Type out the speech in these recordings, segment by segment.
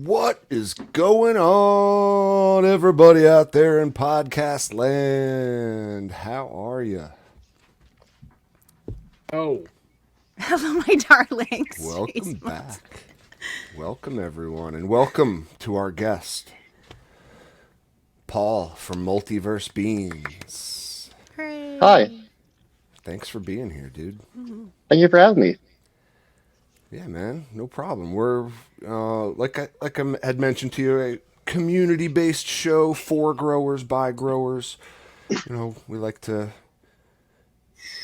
What is going on, everybody out there in podcast land? How are you? Oh, Hello, my darlings. Welcome Jeez, back. Welcome, everyone, and welcome to our guest, Paul from Multiverse Beans. Hooray. Hi, Thanks for being here, dude. thank you for having me. Yeah, man, no problem. We're like I had mentioned to you, a community-based show for growers by growers. You know, we like to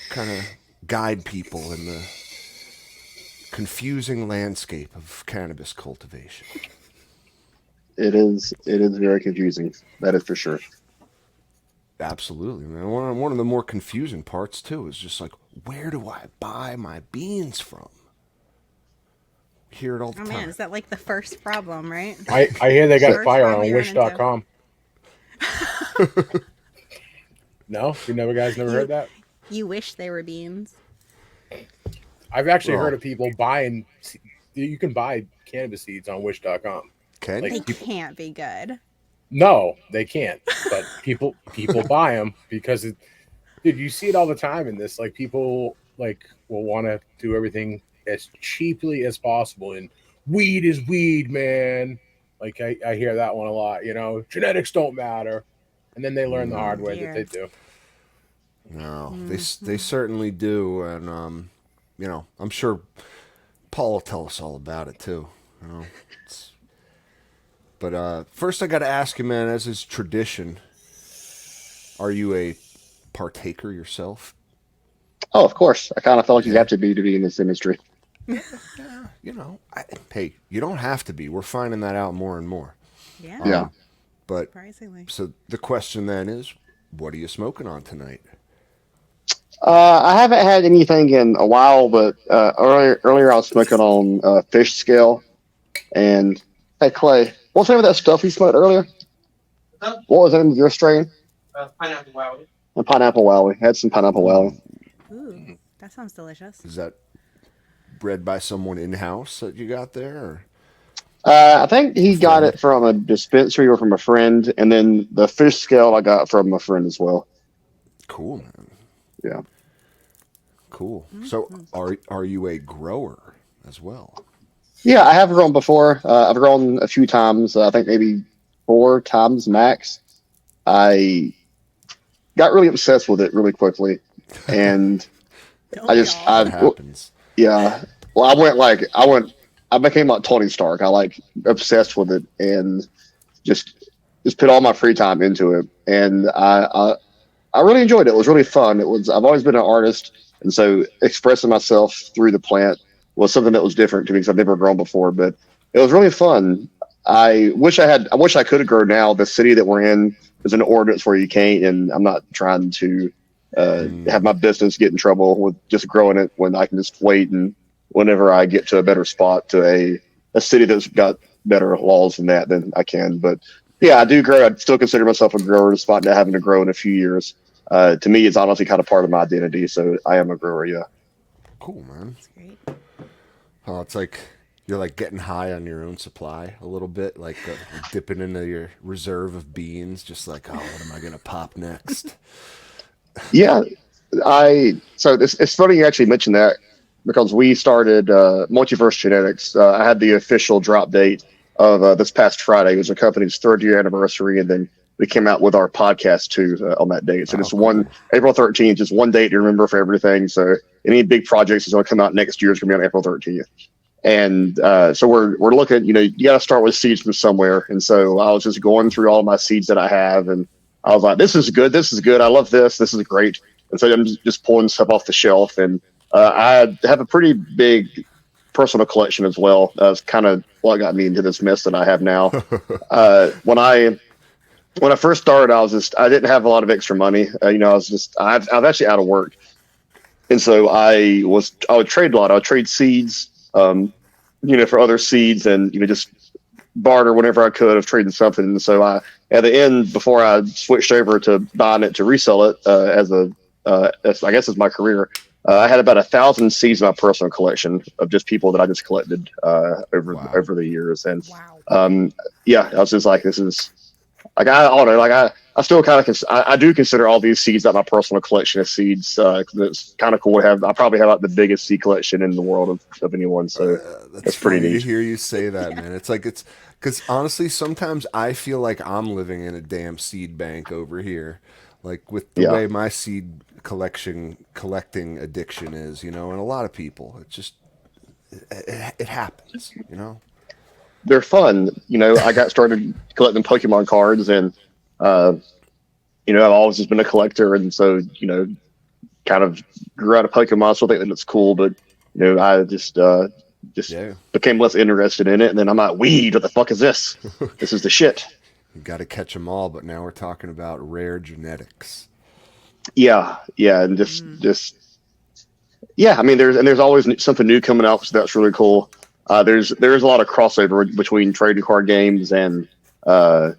kind of guide people in the confusing landscape of cannabis cultivation. It is very confusing. That is for sure. Absolutely, man. One of the more confusing parts too is just like, where do I buy my beans from? Hear it all the Oh time. man, is that like the first problem, right? I hear they got First fire problem on you run into. wish.com. No? Guys never heard that? You wish they were beans. I've actually Well- heard of people buying, you can buy cannabis seeds on wish.com. Can Like, you? They can't be good. No, they can't. But people buy them because, dude, you see it all the time in this. Like, people will want to do everything as cheaply as possible. And weed is weed, man. Like, I hear that one a lot, genetics don't matter. And then they learn the hard way that they do. No, they certainly do, and I'm sure Paul will tell us all about it too. But first, I got to ask you, man, as is tradition, are you a partaker yourself? Oh, of course. I kind of felt like you have to be in this industry. Hey, you don't have to be. We're finding that out more and more. Yeah. Yeah. But Surprisingly. so the question then is, what are you smoking on tonight? I haven't had anything in a while, but earlier I was smoking on fish scale. And hey, Clay, what's the name of that stuff you smoked earlier? What was the name of your strain? Pineapple Wowie. A pineapple wowie. Had some pineapple wowie. Ooh, that sounds delicious. Is that bred by someone in-house that you got there? Or? I think he got it from a dispensary or from a friend, and then the fish scale I got from a friend as well. Cool, man. Yeah. Cool. So are you a grower as well? Yeah, I have grown before. I've grown a few times. I think maybe 4 times max. I got really obsessed with it really quickly, and Don't I we just, all? What happens? yeah. Well, I became like Tony Stark. I like obsessed with it and just put all my free time into it, and I really enjoyed it. It was really fun. I've always been an artist, and so expressing myself through the plant was something that was different to me because I've never grown before, but it was really fun. I wish I could have grown now. The city that we're in is an ordinance where you can't, and I'm not trying to have my business get in trouble with just growing it when I can just wait, and whenever I get to a better spot to a city that's got better laws than that, then I can. But yeah, I do grow. I still consider myself a grower despite not having to grow in a few years. To me, it's honestly kind of part of my identity. So I am a grower, yeah. Cool, man. That's great. Oh, it's like you're like getting high on your own supply a little bit, like dipping into your reserve of beans, just like, oh, what am I gonna pop next? Yeah, so it's funny you actually mentioned that because we started Multiverse Genetics. I had the official drop date of this past Friday. It was the company's 3rd year anniversary, and then we came out with our podcast too on that date. So just cool. April 13th, just one date to remember for everything. So any big projects is going to come out next year is going to be on April 13th. And so we're looking, you got to start with seeds from somewhere. And so I was just going through all of my seeds that I have, and I was like, this is good. I love this. This is great. And so I'm just pulling stuff off the shelf. And I have a pretty big personal collection as well. That's kind of what got me into this mess that I have now. When I first started, I didn't have a lot of extra money. I'm actually out of work. And so I would trade a lot. I would trade seeds, for other seeds, and just barter whenever I could of trading something. And so at the end, before I switched over to buying it to resell it as I guess as my career, I had about 1,000 seeds in my personal collection of just people that I just collected Wow. over the years, and Wow. yeah, I was just like, this is like I don't know, like I still kind of I do consider all these seeds that my personal collection of seeds. 'Cause it's kind of cool to have. I probably have like the biggest seed collection in the world of anyone, so That's that's pretty funny to neat. hear you say that, Yeah. man. It's because honestly, sometimes I feel like I'm living in a damn seed bank over here, like with the Yeah, way my seed collecting addiction is, and a lot of people, it happens, they're fun. I got started collecting Pokemon cards, and uh, I've always just been a collector, and so kind of grew out of Pokemon, so I think that it's cool. But I just Yeah, became less interested in it, and then I'm like, weed. What the fuck is this? This is the shit. you got to catch them all. But now we're talking about rare genetics. Yeah, yeah, and just Mm. just yeah. I mean, there's always something new coming out, so that's really cool. There is a lot of crossover between trading card games and uh,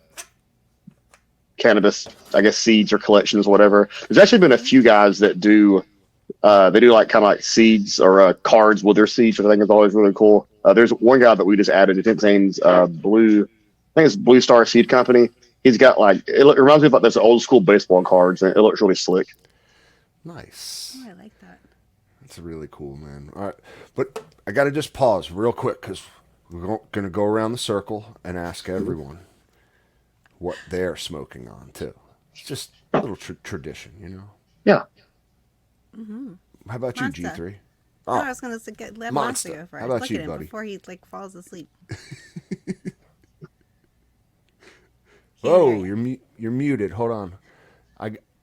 cannabis, I guess seeds or collections, whatever. There's actually been a few guys that do they do like kind of like seeds or cards with their seeds, which I think is always really cool. There's one guy that we just added. His name's Blue. I think it's Blue Star Seed Company. He's got like it reminds me about those old school baseball cards, and it looks really slick. Nice. Oh, I like that. That's really cool, man. All right, but I got to just pause real quick because we're going to go around the circle and ask everyone what they're smoking on too. It's just a little tradition. Yeah. Mm-hmm. How about you, Monster. G3? Oh, I Oh, was gonna let Monster. Monster go first. How about Look you, at him buddy? before he falls asleep. oh, Can't hear you. you're muted. Hold on.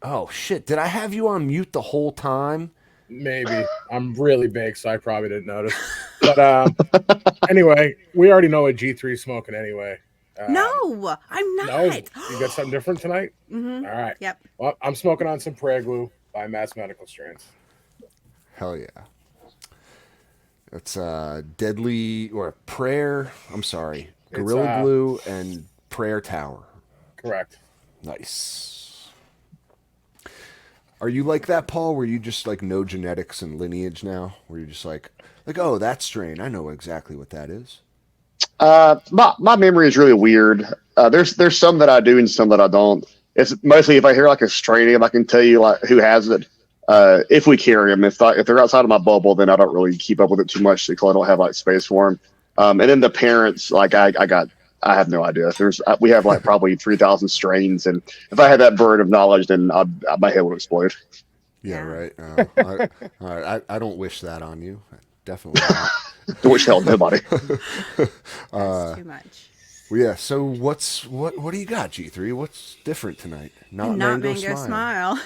Oh shit! Did I have you on mute the whole time? Maybe I'm really big, so I probably didn't notice. But anyway, we already know what G3 is smoking anyway. No, I'm No, not. you got something different tonight? Mm-hmm. All right. Yep. Well, I'm smoking on some Prayer Glue by Mass Medical Strains. Hell yeah! It's deadly or prayer. I'm sorry, It's Gorilla Glue and Prayer Tower. correct. Nice. Are you like that, Paul? Where you just like know genetics and lineage now? Where you're just like, oh, that strain, I know exactly what that is. My memory is really weird. There's some that I do and some that I don't. It's mostly if I hear like a stray name, I can tell you like who has it. If we carry them, if they're outside of my bubble, then I don't really keep up with it too much because I don't have like space for them. And then the parents, like I have no idea. We have like probably 3,000 strains, and if I had that burden of knowledge, then my head would explode. Yeah, Yeah. right. All right. I don't wish that on you. Definitely not. I wish hell nobody. That's too much. Well, yeah. So what do you got, G3? What's different tonight? Not And not mango, mango smile. smile.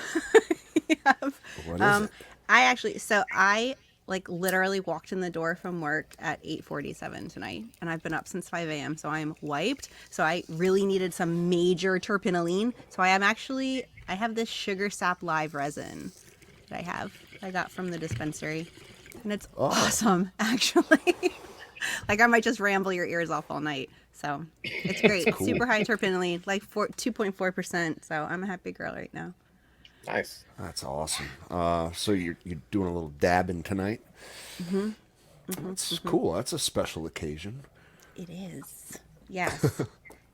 Yep. What is it? I like literally walked in the door from work at 8:47 tonight, and I've been up since 5 a.m. So I'm wiped. So I really needed some major terpenoline. So I have this sugar sap live resin that I got from the dispensary, and it's awesome actually. Like I might just ramble your ears off all night. So it's great. cool. Super high terpenoline, like 2.4%. So I'm a happy girl right now. Nice. That's awesome. So you're doing a little dabbing tonight. Mm-hmm. That's cool. That's a special occasion. It is. Yes.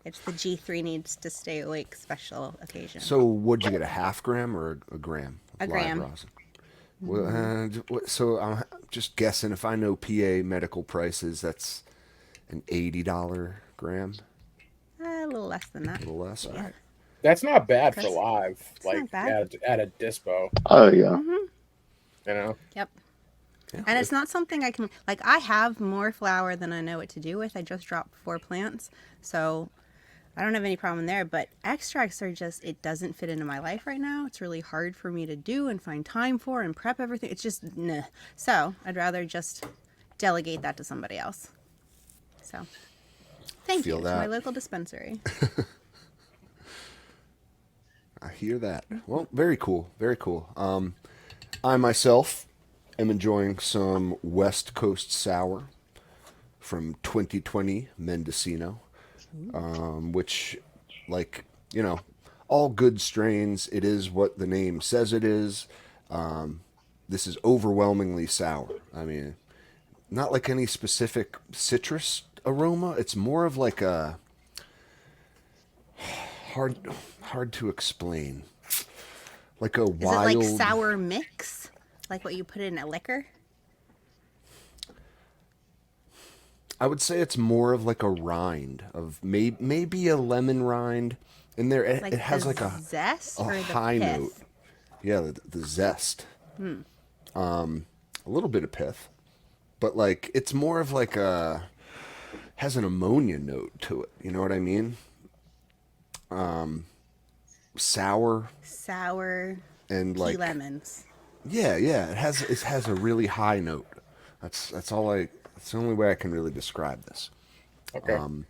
It's the G3 needs to stay awake special occasion. So would you get, a half gram or a gram? Of A live gram. rosin? Well, so I'm just guessing if I know PA medical prices, that's an $80 gram, A little less than a that. little less. All Yeah. right. That's not bad for That's- live. Like not bad. at a dispo, Oh yeah. Mm-hmm. you know. Yep. Yeah. And it's not something I can, like, I have more flour than I know what to do with. I just dropped 4 plants. So I don't have any problem there. But extracts are just, it doesn't fit into my life right now. It's really hard for me to do and find time for and prep everything. It's just, nah. So I'd rather just delegate that to somebody else. So thank Feel you that. to my local dispensary. I hear that. Well, very cool. Very cool. I myself am enjoying some West Coast Sour from 2020 Mendocino, which, like, all good strains, it is what the name says it is. this is overwhelmingly sour. I mean, not like any specific citrus aroma. It's more of like a hard hard to explain. Like a Is it like wild sour mix? Like what you put in a liquor? I would say it's more of like a rind of maybe a lemon rind in there. It, Like it has the like zest a or the high pith? note. Yeah, the zest. A little bit of pith, but like it's more of like a has an ammonia note to it. You know what I mean? Sour Sour and pea like lemons. yeah. It has a really high note. That's all I. That's the only way I can really describe this. Okay. And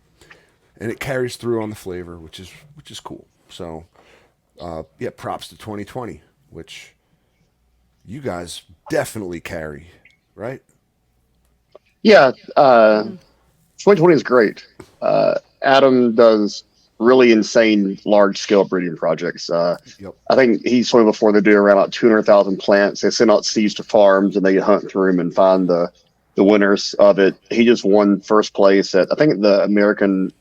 it carries through on the flavor, which is cool. So, yeah, props to 2020, which you guys definitely carry, right? Yeah, 2020 is great. Adam does really insane large scale breeding projects. Yep. I think he's told me before they do around like 200,000 plants. They send out seeds to farms and they hunt through them and find the winners of it. He just won first place at I think the American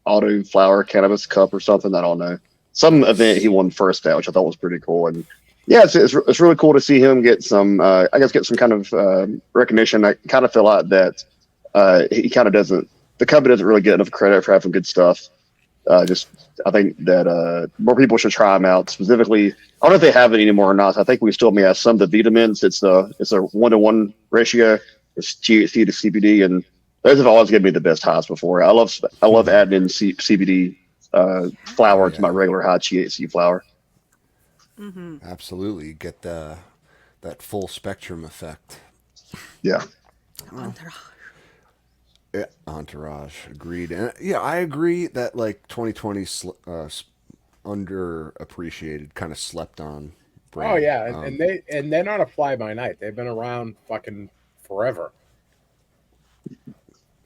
Auto Flower Cannabis Cup or something. I don't know. Some event he won first at, which I thought was pretty cool. And yeah, it's really cool to see him get some, get some kind of recognition. I kind of feel like that he kind of doesn't, the company doesn't really get enough credit for having good stuff. I think that more people should try them out. Specifically, I don't know if they have it anymore or not. I think we still may have some of the vitamins. It's a 1-to-1 ratio. It's THC to CBD, and those have always given me the best highs before. I love adding in CBD flour to my regular high THC flour. Absolutely. You get that full spectrum effect. Yeah. Yeah, entourage. Agreed. And yeah, I agree that like 2020 underappreciated, kind of slept on. Brand. Oh yeah, and they're not a fly by night. They've been around fucking forever.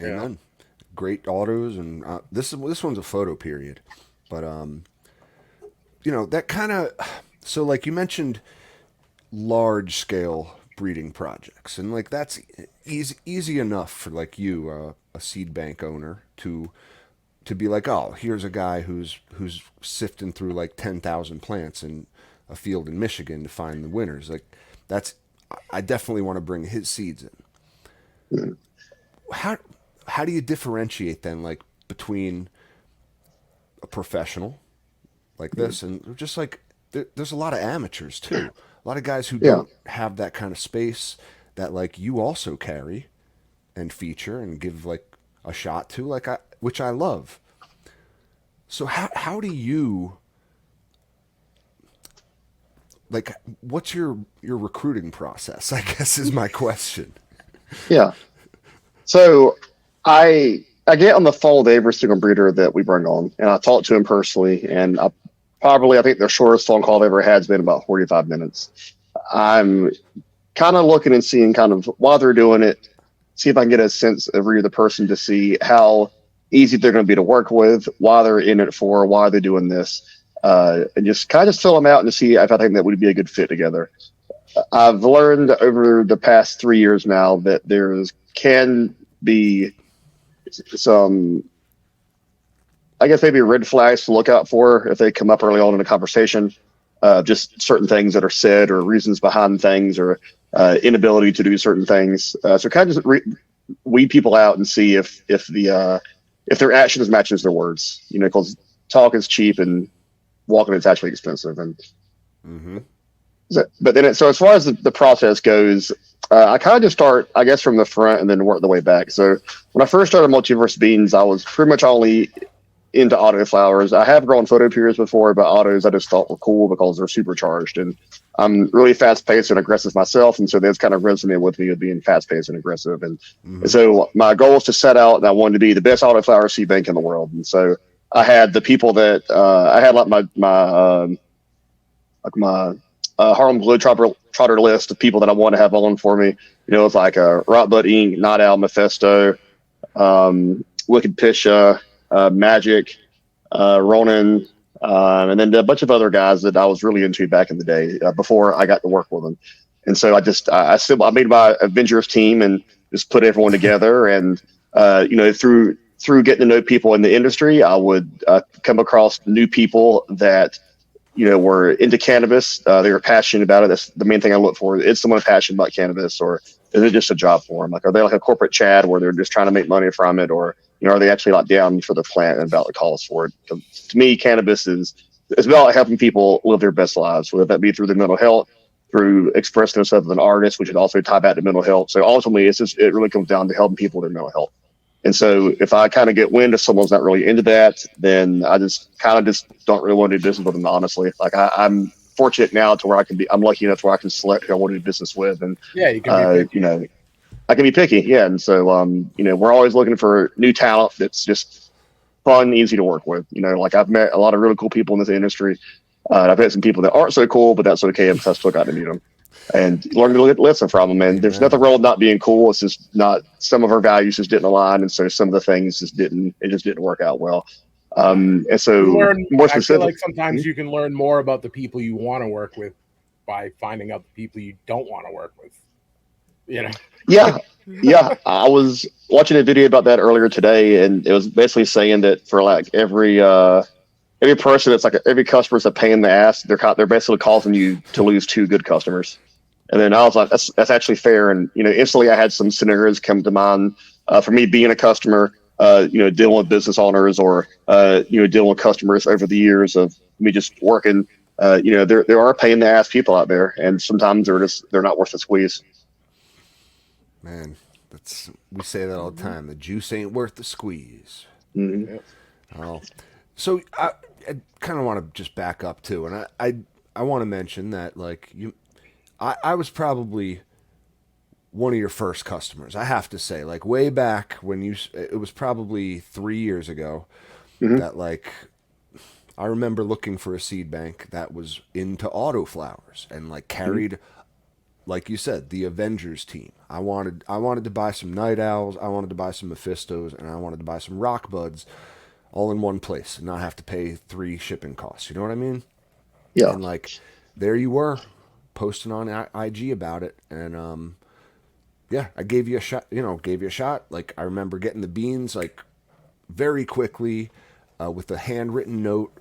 Amen. Great autos, and this one's a photo period, but that kind of so like you mentioned large scale breeding projects, and like that's easy enough for like you, a seed bank owner, to be like, oh, here's a guy who's sifting through like 10,000 plants in a field in Michigan to find the winners. Like I definitely want to bring his seeds in. How do you differentiate then, like between a professional like this and just like there's a lot of amateurs too, a lot of guys who don't have that kind of space that like you also carry and feature and give like a shot to, like which I love. So how do you like what's your recruiting process, I guess, is my question. Yeah. So I get on the phone with every single breeder that we bring on, and I talk to him personally. And I think the shortest phone call I've ever had has been about 45 minutes. I'm kind of looking and seeing kind of why they're doing it, see if I can get a sense of really the person to see how easy they're going to be to work with, why they're in it for, why they're doing this, and just kind of fill them out and to see if I think that would be a good fit together. I've learned over the past 3 years now that can be some, I guess, maybe red flags to look out for if they come up early on in a conversation. Just certain things that are said or reasons behind things or inability to do certain things. So kind of just weed people out and see if their actions matches their words. Because talk is cheap and walking is actually expensive. And but then, so as far as the process goes, I kind of just start, I guess, from the front and then work the way back. So when I first started Multiverse Beans, I was pretty much only into auto flowers. I have grown photo periods before, but autos I just thought were cool because they're supercharged. And I'm really fast paced and aggressive myself. And so that's kind of resonated with me of being fast paced and aggressive. And so my goal is to set out and I wanted to be the best auto flower seed bank in the world. And so I had the people that I had like my Harlem Globetrotter list of people that I want to have on for me. It's like Rotbud Inc., Night Owl, Mephisto, Wicked Pisha, Magic, Ronan, and then a bunch of other guys that I was really into back in the day before I got to work with them. And so I made my Avengers team and just put everyone together. And through getting to know people in the industry, I would come across new people that were into cannabis. They were passionate about it. That's the main thing I look for. Is someone passionate about cannabis, or is it just a job for them? Like, are they like a corporate Chad where they're just trying to make money from it, or are they actually like down for the plant and about the cause for it? To me, cannabis is about helping people live their best lives, whether that be through their mental health, through expressing themselves as an artist, which would also tie back to mental health. So ultimately, it really comes down to helping people with their mental health. And so if I kind of get wind of someone's not really into that, then I just don't really want to do business with them, honestly. Like I'm fortunate now to where I'm lucky enough where I can select who I want to do business with. And, Yeah, you can be I can be picky. Yeah. And so, we're always looking for new talent that's just fun, easy to work with. Like I've met a lot of really cool people in this industry. I've met some people that aren't so cool, but that's okay because I still got to meet them and learn to listen from them. And there's nothing wrong with not being cool. It's just not, some of our values just didn't align. And so some of the things just didn't work out well. And so I feel like sometimes you can learn more about the people you want to work with by finding out the people you don't want to work with. Yeah. I was watching a video about that earlier today, and it was basically saying that for like every person, it's like every customer is a pain in the ass. They're basically causing you to lose 2 good customers. And then I was like, that's actually fair. And instantly I had some scenarios come to mind for me being a customer, dealing with business owners or dealing with customers over the years of me just working. There are pain in the ass people out there, and sometimes they're not worth the squeeze. Man, we say that all the time. The juice ain't worth the squeeze. Mm-hmm. Oh, so I kind of want to just back up too, and I want to mention that like I was probably one of your first customers. I have to say, like way back when it was probably 3 years ago Mm-hmm. that like I remember looking for a seed bank that was into autoflowers and like carried. Mm-hmm. Like you said, the Avengers team. I wanted to buy some Night Owls, I wanted to buy some Mephistos, and I wanted to buy some Rock Buds all in one place and not have to pay 3 shipping costs. You know what I mean? Yeah. And like there you were posting on IG about it, and I gave you a shot. Like I remember getting the beans like very quickly with a handwritten note,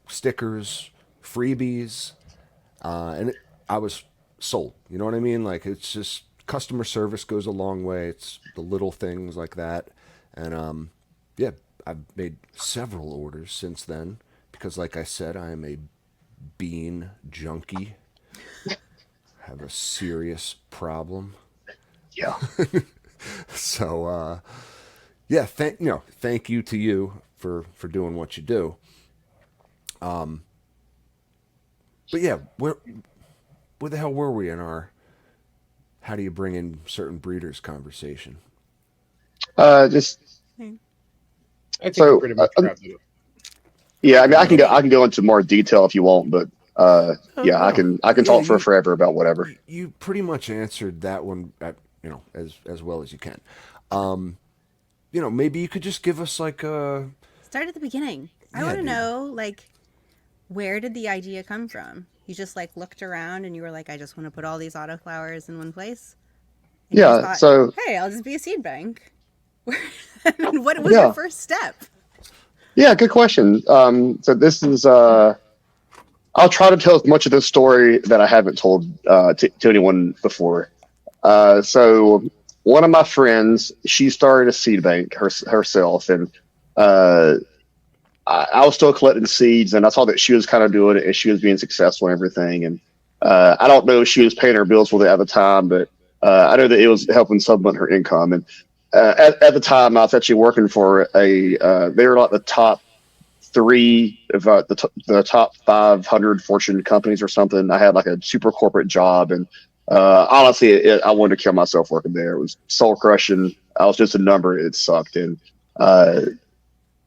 stickers, freebies, and I was sold. You know what I mean? Like it's just customer service goes a long way. It's the little things like that. And I've made several orders since then because like I said, I am a bean junkie. Have a serious problem. Yeah. So thank you to you for doing what you do. But yeah, where the hell were we in our how do you bring in certain breeders conversation? Just I think you pretty much wrapped it up. Yeah, I mean, I can go into more detail if you want, but No. I can talk for forever about whatever. You pretty much answered that one, as well as you can. Maybe you could just give us like a start at the beginning. I want to know like where did the idea come from? You just like looked around and you were like, I just want to put all these autoflowers in one place. And yeah. thought, so hey, I'll just be a seed bank. What was your first step? Yeah, good question. So this is I'll try to tell as much of this story that I haven't told to anyone before. So one of my friends, she started a seed bank herself, and I was still collecting seeds, and I saw that she was kind of doing it, and she was being successful and everything. And I don't know if she was paying her bills with it at the time, but I know that it was helping supplement her income. And at the time, I was actually working for they were like the top 3 of the top 500 Fortune companies or something. I had like a super corporate job, and honestly, I wanted to kill myself working there. It was soul crushing. I was just a number. It sucked, and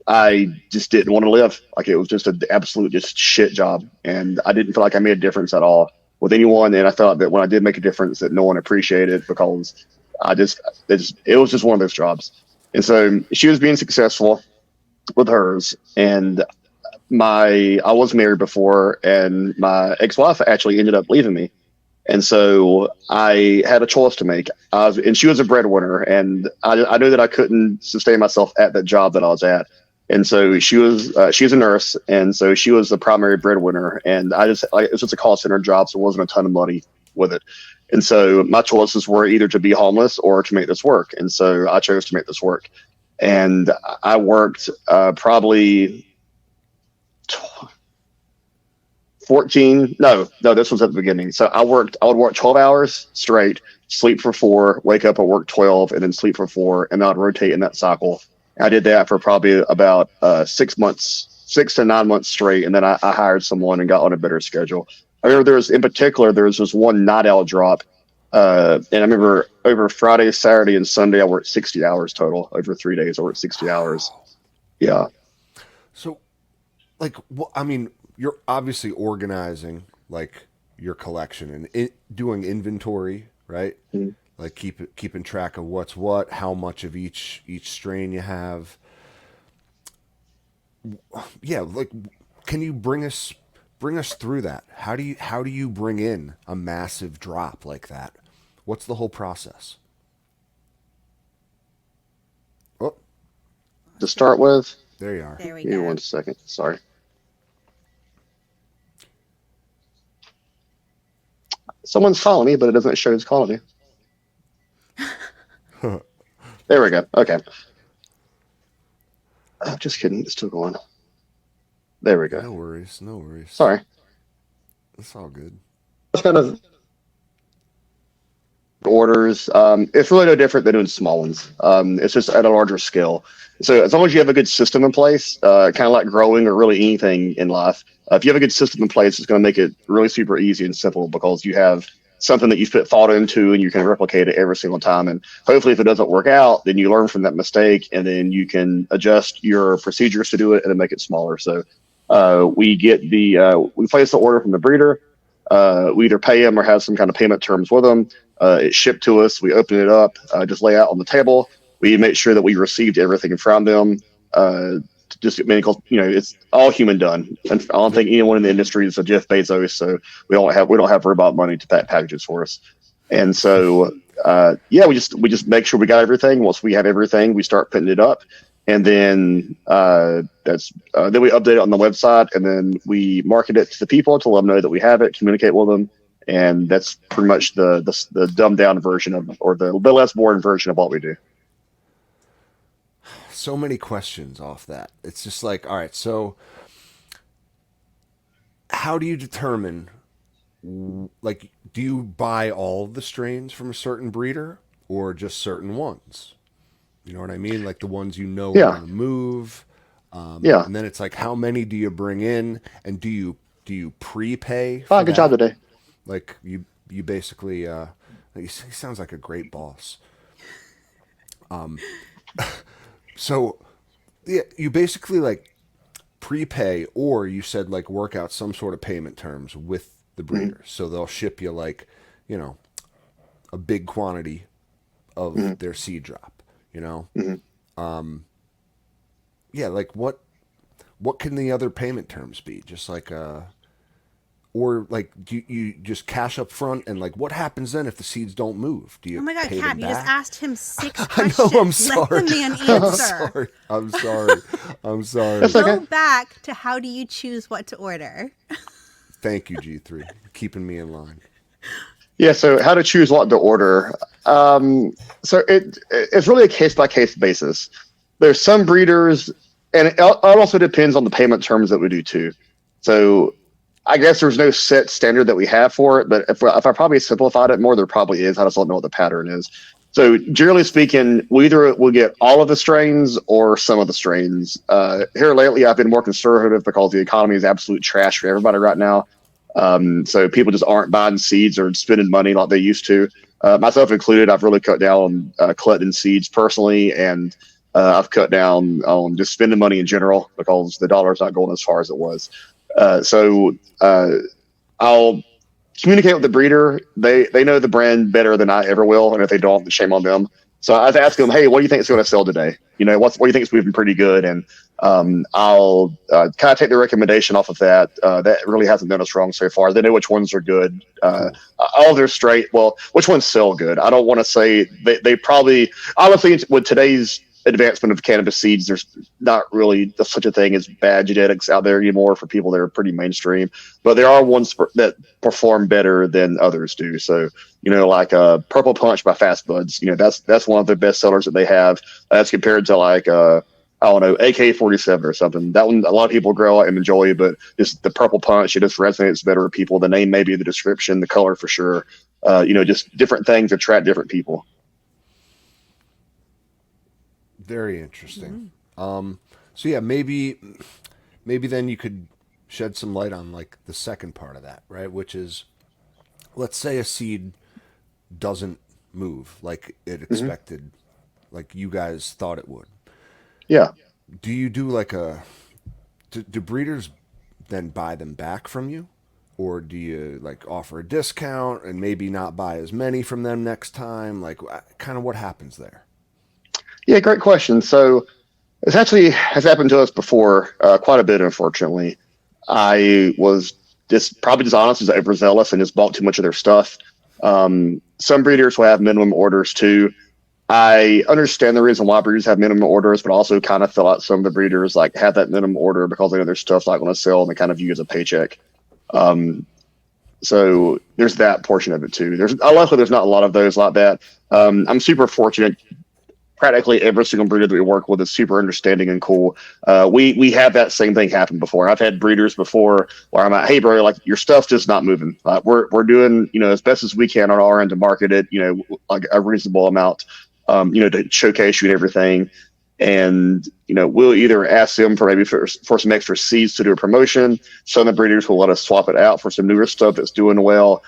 I just didn't want to live. Like it was just an absolute just shit job, and I didn't feel like I made a difference at all with anyone. And I thought that when I did make a difference, that no one appreciated it because it was just one of those jobs. And so she was being successful with hers, and I was married before, and my ex-wife actually ended up leaving me. And so I had a choice to make. And she was a breadwinner, and I knew that I couldn't sustain myself at that job that I was at. And so she's a nurse, and so she was the primary breadwinner. And it was just a call center job, so it wasn't a ton of money with it. And so my choices were either to be homeless or to make this work. And so I chose to make this work. And I worked probably 14. No, this was at the beginning. So I would work 12 hours straight, sleep for 4, wake up and work 12, and then sleep for 4, and I'd rotate in that cycle. I did that for probably about 6 to 9 months straight, and then I hired someone and got on a better schedule. I remember there was this one night out drop, and I remember over Friday, Saturday, and Sunday I worked 60 hours total. Over 3 days I worked 60 hours. Yeah. So, like, I mean, you're obviously organizing like your collection and doing inventory, right? Mm-hmm. Like keeping track of what's what, how much of each strain you have. Yeah, like, can you bring us through that? How do you bring in a massive drop like that? What's the whole process? Oh, To start with, there you are. There we give me go. 1 second. Sorry. Someone's calling me, but it doesn't show who's calling me. There we go. Okay. Just kidding. It's still going. There we go. No worries, no worries. Sorry. It's all good. It's kind of orders. It's really no different than doing small ones. It's just at a larger scale. So as long as you have a good system in place, kind of like growing or really anything in life, if you have a good system in place, it's going to make it really super easy and simple because you have something that you've put thought into and you can replicate it every single time. And hopefully if it doesn't work out, then you learn from that mistake and then you can adjust your procedures to do it and then make it smaller. So we place the order from the breeder. We either pay them or have some kind of payment terms with them. It's shipped to us. We open it up, just lay out on the table. We make sure that we received everything from them. It's all human done. And I don't think anyone in the industry is a Jeff Bezos, so we don't have robot money to pack packages for us. And so, we just make sure we got everything. Once we have everything, we start putting it up, and then then we update it on the website, and then we market it to the people to let them know that we have it, communicate with them, and that's pretty much the dumbed down version of, or the less boring version of what we do. So many questions off that. It's just like, all right, so how do you determine, like, do you buy all the strains from a certain breeder or just certain ones? You know what I mean? Like the ones you know Yeah. are going to move. Yeah. And then it's like, how many do you bring in, and do you prepay? Oh, good job today. Like you basically, he sounds like a great boss. So, yeah, you basically like prepay, or you said like work out some sort of payment terms with the breeder, so they'll ship you like, a big quantity of their seed drop. Yeah, like what can the other payment terms be? Just like or like do you just cash up front, and like what happens then if the seeds don't move? Do you Oh my God, pay Cap, them you back? just asked him 6 I questions. know, I'm sorry. Let the man I'm answer. sorry. I'm sorry. That's Go okay. back to how do you choose what to order? Thank you, G3, keeping me in line. Yeah, so how to choose what to order. So it's really a case-by-case basis. There's some breeders, and it also depends on the payment terms that we do too. So I guess there's no set standard that we have for it, but if I probably simplified it more, there probably is. I just don't know what the pattern is. So generally speaking, we'll get all of the strains or some of the strains. Here lately, I've been more conservative because the economy is absolute trash for everybody right now. So people just aren't buying seeds or spending money like they used to. Myself included, I've really cut down on collecting seeds personally, and I've cut down on just spending money in general because the dollar's not going as far as it was. So I'll communicate with the breeder. They know the brand better than I ever will, and if they don't, shame on them. So I've asked them, hey, what do you think is going to sell today? What do you think is moving pretty good? And I'll kind of take the recommendation off of that. That really hasn't done us wrong so far. They know which ones are good. All they're straight. Well, which ones sell good? I don't want to say they probably, honestly, with today's advancement of cannabis seeds, there's not really such a thing as bad genetics out there anymore for people that are pretty mainstream. But there are ones that perform better than others do. So, like Purple Punch by Fast Buds, that's one of the best sellers that they have. That's compared to like I don't know, AK-47 or something. That one a lot of people grow and enjoy, but just the Purple Punch, it just resonates better with people. The name, maybe the description, the color for sure. Just different things attract different people. Very interesting. So yeah, maybe then you could shed some light on like the second part of that, right? Which is, let's say a seed doesn't move like it expected, like you guys thought it would. Yeah. Do you do like do breeders then buy them back from you? Or do you like offer a discount and maybe not buy as many from them next time? Like kind of what happens there? Yeah, great question. So this actually has happened to us before, quite a bit, unfortunately. I was just probably dishonest, as overzealous, and just bought too much of their stuff. Some breeders will have minimum orders too. I understand the reason why breeders have minimum orders, but also kind of feel like some of the breeders like have that minimum order because they know their stuff's not going to sell and they kind of view it as a paycheck. So there's that portion of it too. Luckily there's not a lot of those like that. I'm super fortunate. Practically every single breeder that we work with is super understanding and cool. We have that same thing happen before. I've had breeders before where I'm like, hey bro, like your stuff's just not moving. We're doing as best as we can on our end to market it, like a reasonable amount. To showcase you and everything. And, we'll either ask them for some extra seeds to do a promotion. Some of the breeders will let us swap it out for some newer stuff that's doing well.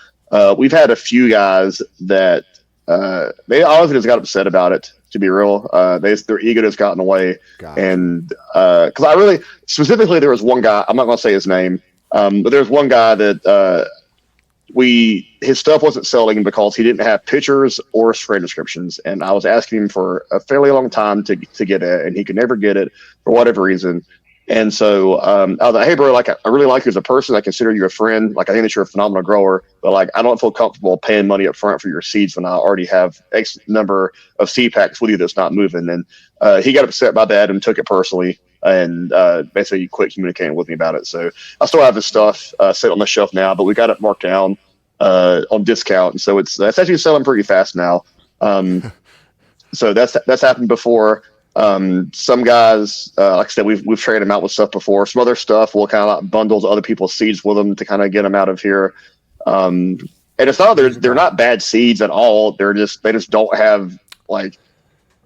We've had a few guys that they honestly just got upset about it, to be real. Their ego has gotten away. Gotcha. And because I really, specifically, there was one guy, I'm not going to say his name, but there's one guy that his stuff wasn't selling because he didn't have pictures or strain descriptions, and I was asking him for a fairly long time to get it, and he could never get it for whatever reason. And so I was like, hey bro, like I really like you as a person. I consider you a friend. Like I think that you're a phenomenal grower, but like I don't feel comfortable paying money up front for your seeds when I already have X number of seed packs with you that's not moving. And he got upset by that and took it personally, and basically quit communicating with me about it. So I still have his stuff set on the shelf now, but we got it marked down on discount, and so it's actually selling pretty fast now. So that's happened before. Some guys, like I said, we've traded them out with stuff before. Some other stuff we'll kind of like bundles other people's seeds with them to kind of get them out of here. And it's not they're not bad seeds at all. They just don't have like.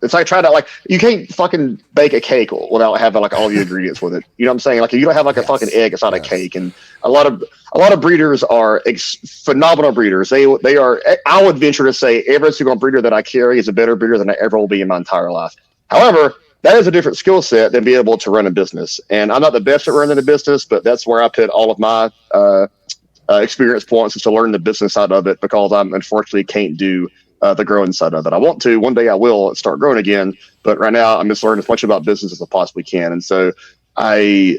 It's like trying to like you can't fucking bake a cake without having like all the ingredients with it. You know what I'm saying? Like if you don't have like a fucking egg, it's not a cake. And a lot of breeders are phenomenal breeders. They are. I would venture to say every single breeder that I carry is a better breeder than I ever will be in my entire life. However, that is a different skill set than being able to run a business. And I'm not the best at running a business, but that's where I put all of my experience points is to learn the business side of it, because I unfortunately can't do the growing side of it. I want to. One day I will start growing again, but right now I'm just learning as much about business as I possibly can. And so I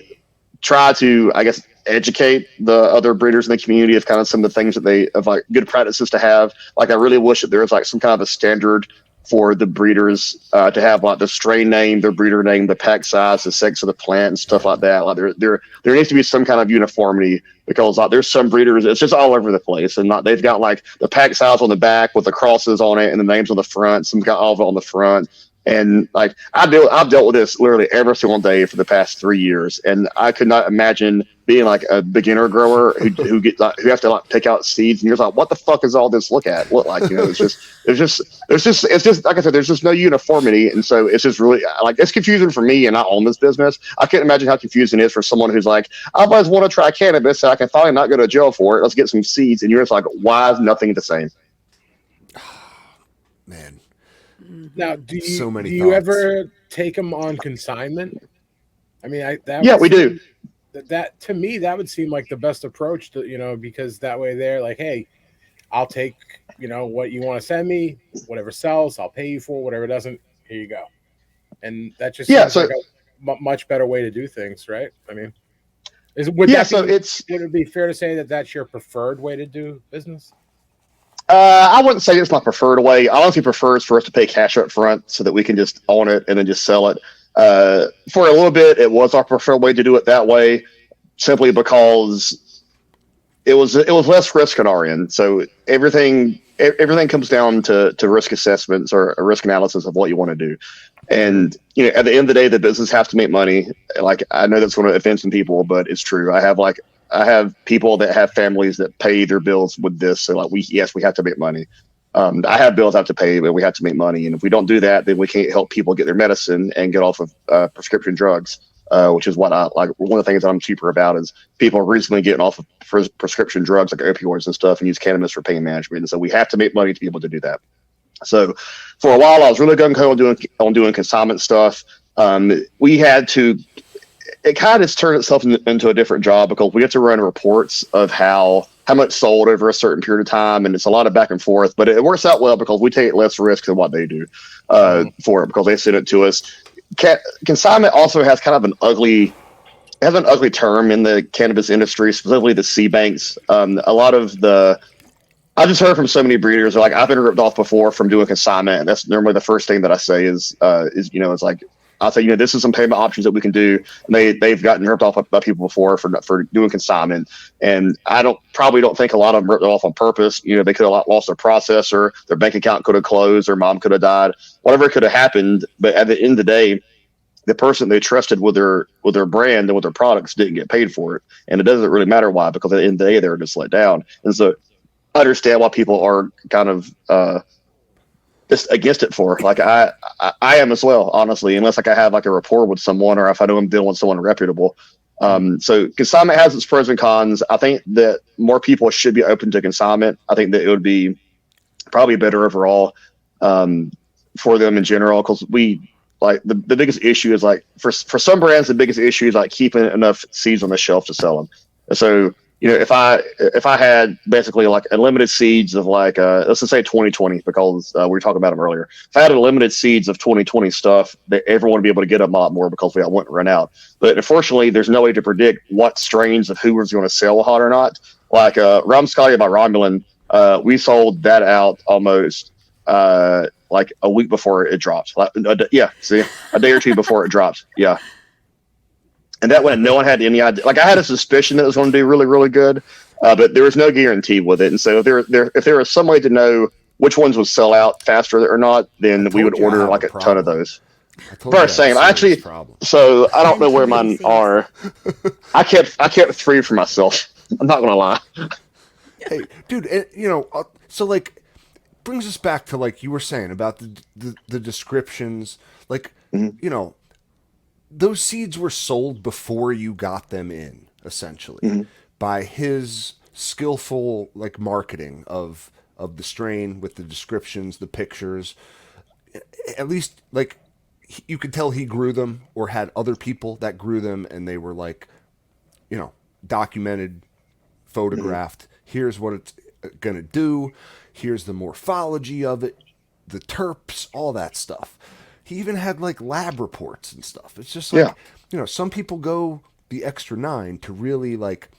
try to, I guess, educate the other breeders in the community of kind of some of the things of like good practices to have. Like I really wish that there was like some kind of a standard for the breeders to have like the strain name, their breeder name, the pack size, the sex of the plant, and stuff like that. Like there needs to be some kind of uniformity, because like there's some breeders, it's just all over the place, and like they've got like the pack size on the back with the crosses on it and the names on the front. Some got all of it on the front. And like I've dealt with this literally every single day for the past 3 years, and I could not imagine being like a beginner grower who have to like pick out seeds, and you're like, what the fuck is all this look like? It's just like I said, there's just no uniformity, and so it's just really like it's confusing for me, and I own this business. I can't imagine how confusing it is for someone who's like, I always want to try cannabis, so I can finally not go to jail for it. Let's get some seeds, and you're just like, why is nothing the same? Man. Now, do thoughts. you ever take them on consignment? I mean, we do. That to me, that would seem like the best approach to, because that way they're like, hey, I'll take, what you want to send me, whatever sells, I'll pay you for, whatever doesn't, here you go. And that just seems like much better way to do things, right? I mean, would Yeah, that so be? it's Would it be fair to say that that's your preferred way to do business? I wouldn't say it's my preferred way. I honestly prefer is for us to pay cash up front so that we can just own it and then just sell it. For a little bit, it was our preferred way to do it that way, simply because it was less risk on our end. So everything comes down to risk assessments or a risk analysis of what you want to do. And at the end of the day, the business has to make money. Like I know that's going to offend some people, but it's true. I have people that have families that pay their bills with this. So like we have to make money. I have bills I have to pay, but we have to make money. And if we don't do that, then we can't help people get their medicine and get off of prescription drugs, which is what I like. One of the things that I'm cheaper about is people are recently getting off of prescription drugs like opioids and stuff and use cannabis for pain management. And so we have to make money to be able to do that. So for a while, I was really gung ho on doing consignment stuff. We had to. It kind of turned itself into a different job because we have to run reports of how much sold over a certain period of time, and it's a lot of back and forth. But it works out well because we take less risk than what they do for it because they send it to us. Consignment also has kind of an ugly term in the cannabis industry, specifically the seedbanks. A lot of the I just heard from so many breeders like I've been ripped off before from doing consignment, and that's normally the first thing that I say is it's like I'll say this is some payment options that we can do, and they've gotten ripped off by people before for doing consignment, and I probably don't think a lot of them ripped off on purpose. They could have lost their processor, their bank account could have closed, their mom could have died, whatever could have happened. But at the end of the day, the person they trusted with their brand and with their products didn't get paid for it, and it doesn't really matter why because at the end of the day they were just let down, and so. I understand why people are kind of just against it for. Like I am as well, honestly, unless like I have like a rapport with someone or if I know I'm dealing with someone reputable. So consignment has its pros and cons. I think that more people should be open to consignment. I think that it would be probably better overall for them in general because we like the biggest issue is like for some brands the biggest issue is like keeping enough seeds on the shelf to sell them. So if I had basically like unlimited seeds of like let's just say 2020 because we were talking about them earlier. If I had unlimited seeds of 2020 stuff, that everyone would be able to get them a lot more because we wouldn't run out. But unfortunately, there's no way to predict what strains of who was going to sell hot or not. Like Ramscotty by Romulan, we sold that out almost like a week before it dropped. A day or two before it dropped. Yeah. And that one, no one had any idea. Like I had a suspicion that it was going to do really, really good, but there was no guarantee with it. And so if there was some way to know which ones would sell out faster or not, then we would order like a ton of those. First, same. Actually, so I don't know where mine are. I kept 3 for myself. I'm not going to lie. Hey, dude, so like brings us back to like you were saying about the descriptions, like those seeds were sold before you got them in, essentially, by his skillful like marketing of the strain with the descriptions, the pictures. At least like you could tell he grew them or had other people that grew them, and they were like, documented, photographed. Here's what it's gonna do. Here's the morphology of it, the terps, all that stuff. He even had like lab reports and stuff. It's just like, some people go the extra 9 to really like,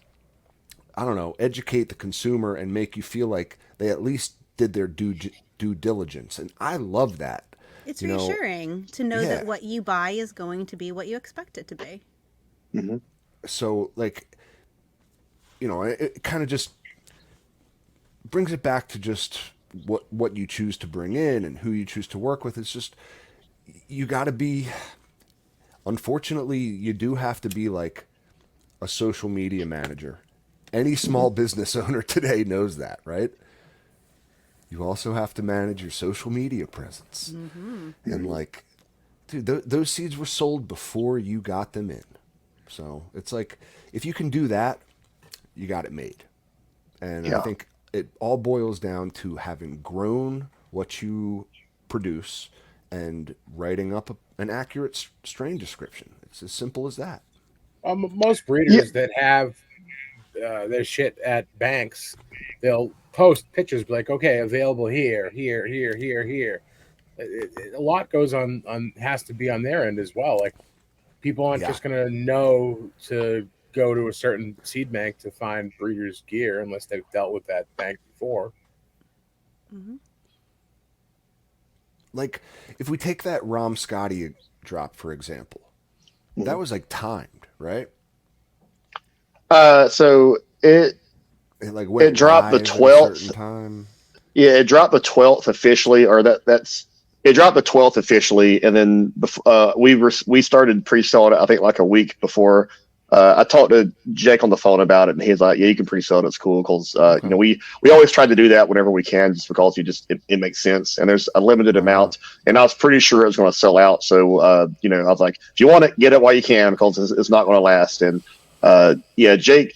I don't know, educate the consumer and make you feel like they at least did their due diligence. And I love that. It's reassuring to know that what you buy is going to be what you expect it to be. Mm-hmm. So like, it kind of just brings it back to just what you choose to bring in and who you choose to work with. It's just, you got to be, unfortunately, you do have to be like a social media manager. Any small business owner today knows that, right? You also have to manage your social media presence. Mm-hmm. And like, dude, those seeds were sold before you got them in. So it's like, if you can do that, you got it made. And I think it all boils down to having grown what you produce and writing up an accurate strain description. It's as simple as that. Most breeders that have their shit at banks, they'll post pictures like, okay, available here. A lot goes on has to be on their end as well. Like People aren't Yeah. just going to know to go to a certain seed bank to find breeders' gear unless they've dealt with that bank before. Hmm. Like, if we take that Rom Scotty drop, for example, that was like timed, right? So It like it went dropped the live at a certain 12th. time. Yeah, it dropped the 12th officially, or that's it dropped the 12th officially, and then we started pre-selling it. I think like a week before. I talked to Jake on the phone about it, and he's like, "Yeah, you can pre-sell it. It's cool because Okay. we always try to do that whenever we can, just because it makes sense. And there's a limited amount, and I was pretty sure it was going to sell out. So I was like, if you want it, get it while you can because it's not going to last. And yeah, Jake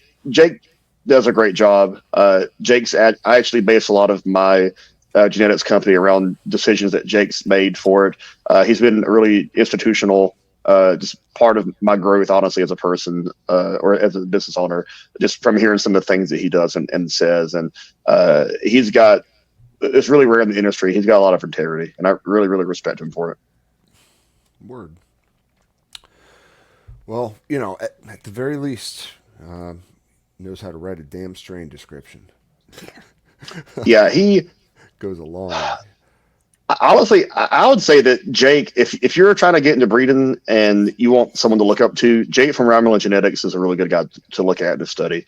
does a great job. I actually base a lot of my genetics company around decisions that Jake's made for it. He's been really institutional, just part of my growth, honestly, as a person or as a business owner, just from hearing some of the things that he does and says. And he's got, it's really rare in the industry. He's got a lot of integrity, and I really, really respect him for it. Word. Well, at the very least, knows how to write a damn strain description. Yeah, he goes a long way. Honestly, I would say that Jake, if you're trying to get into breeding and you want someone to look up to, Jake from Romulan Genetics is a really good guy to look at to study.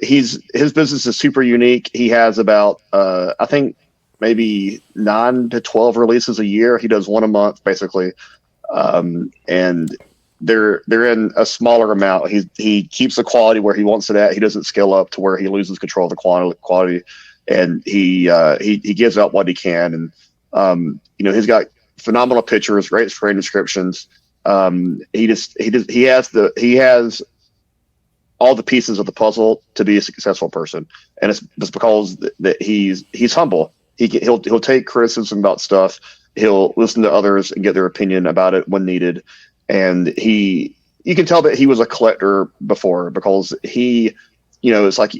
His business is super unique. He has about I think maybe 9 to 12 releases a year. He does one a month basically, and they're in a smaller amount. He keeps the quality where he wants it at. He doesn't scale up to where he loses control of the quality, and he gives out what he can. And he's got phenomenal pictures, great strain descriptions. He has all the pieces of the puzzle to be a successful person, and it's just because that he's humble. He'll take criticism about stuff. He'll listen to others and get their opinion about it when needed. And you can tell that he was a collector before because it's like,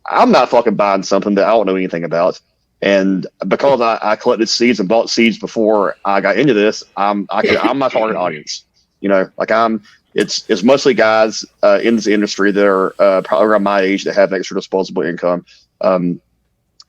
I'm not fucking buying something that I don't know anything about. And because I collected seeds and bought seeds before I got into this, I'm my target audience. It's mostly guys in this industry that are probably around my age that have extra disposable income.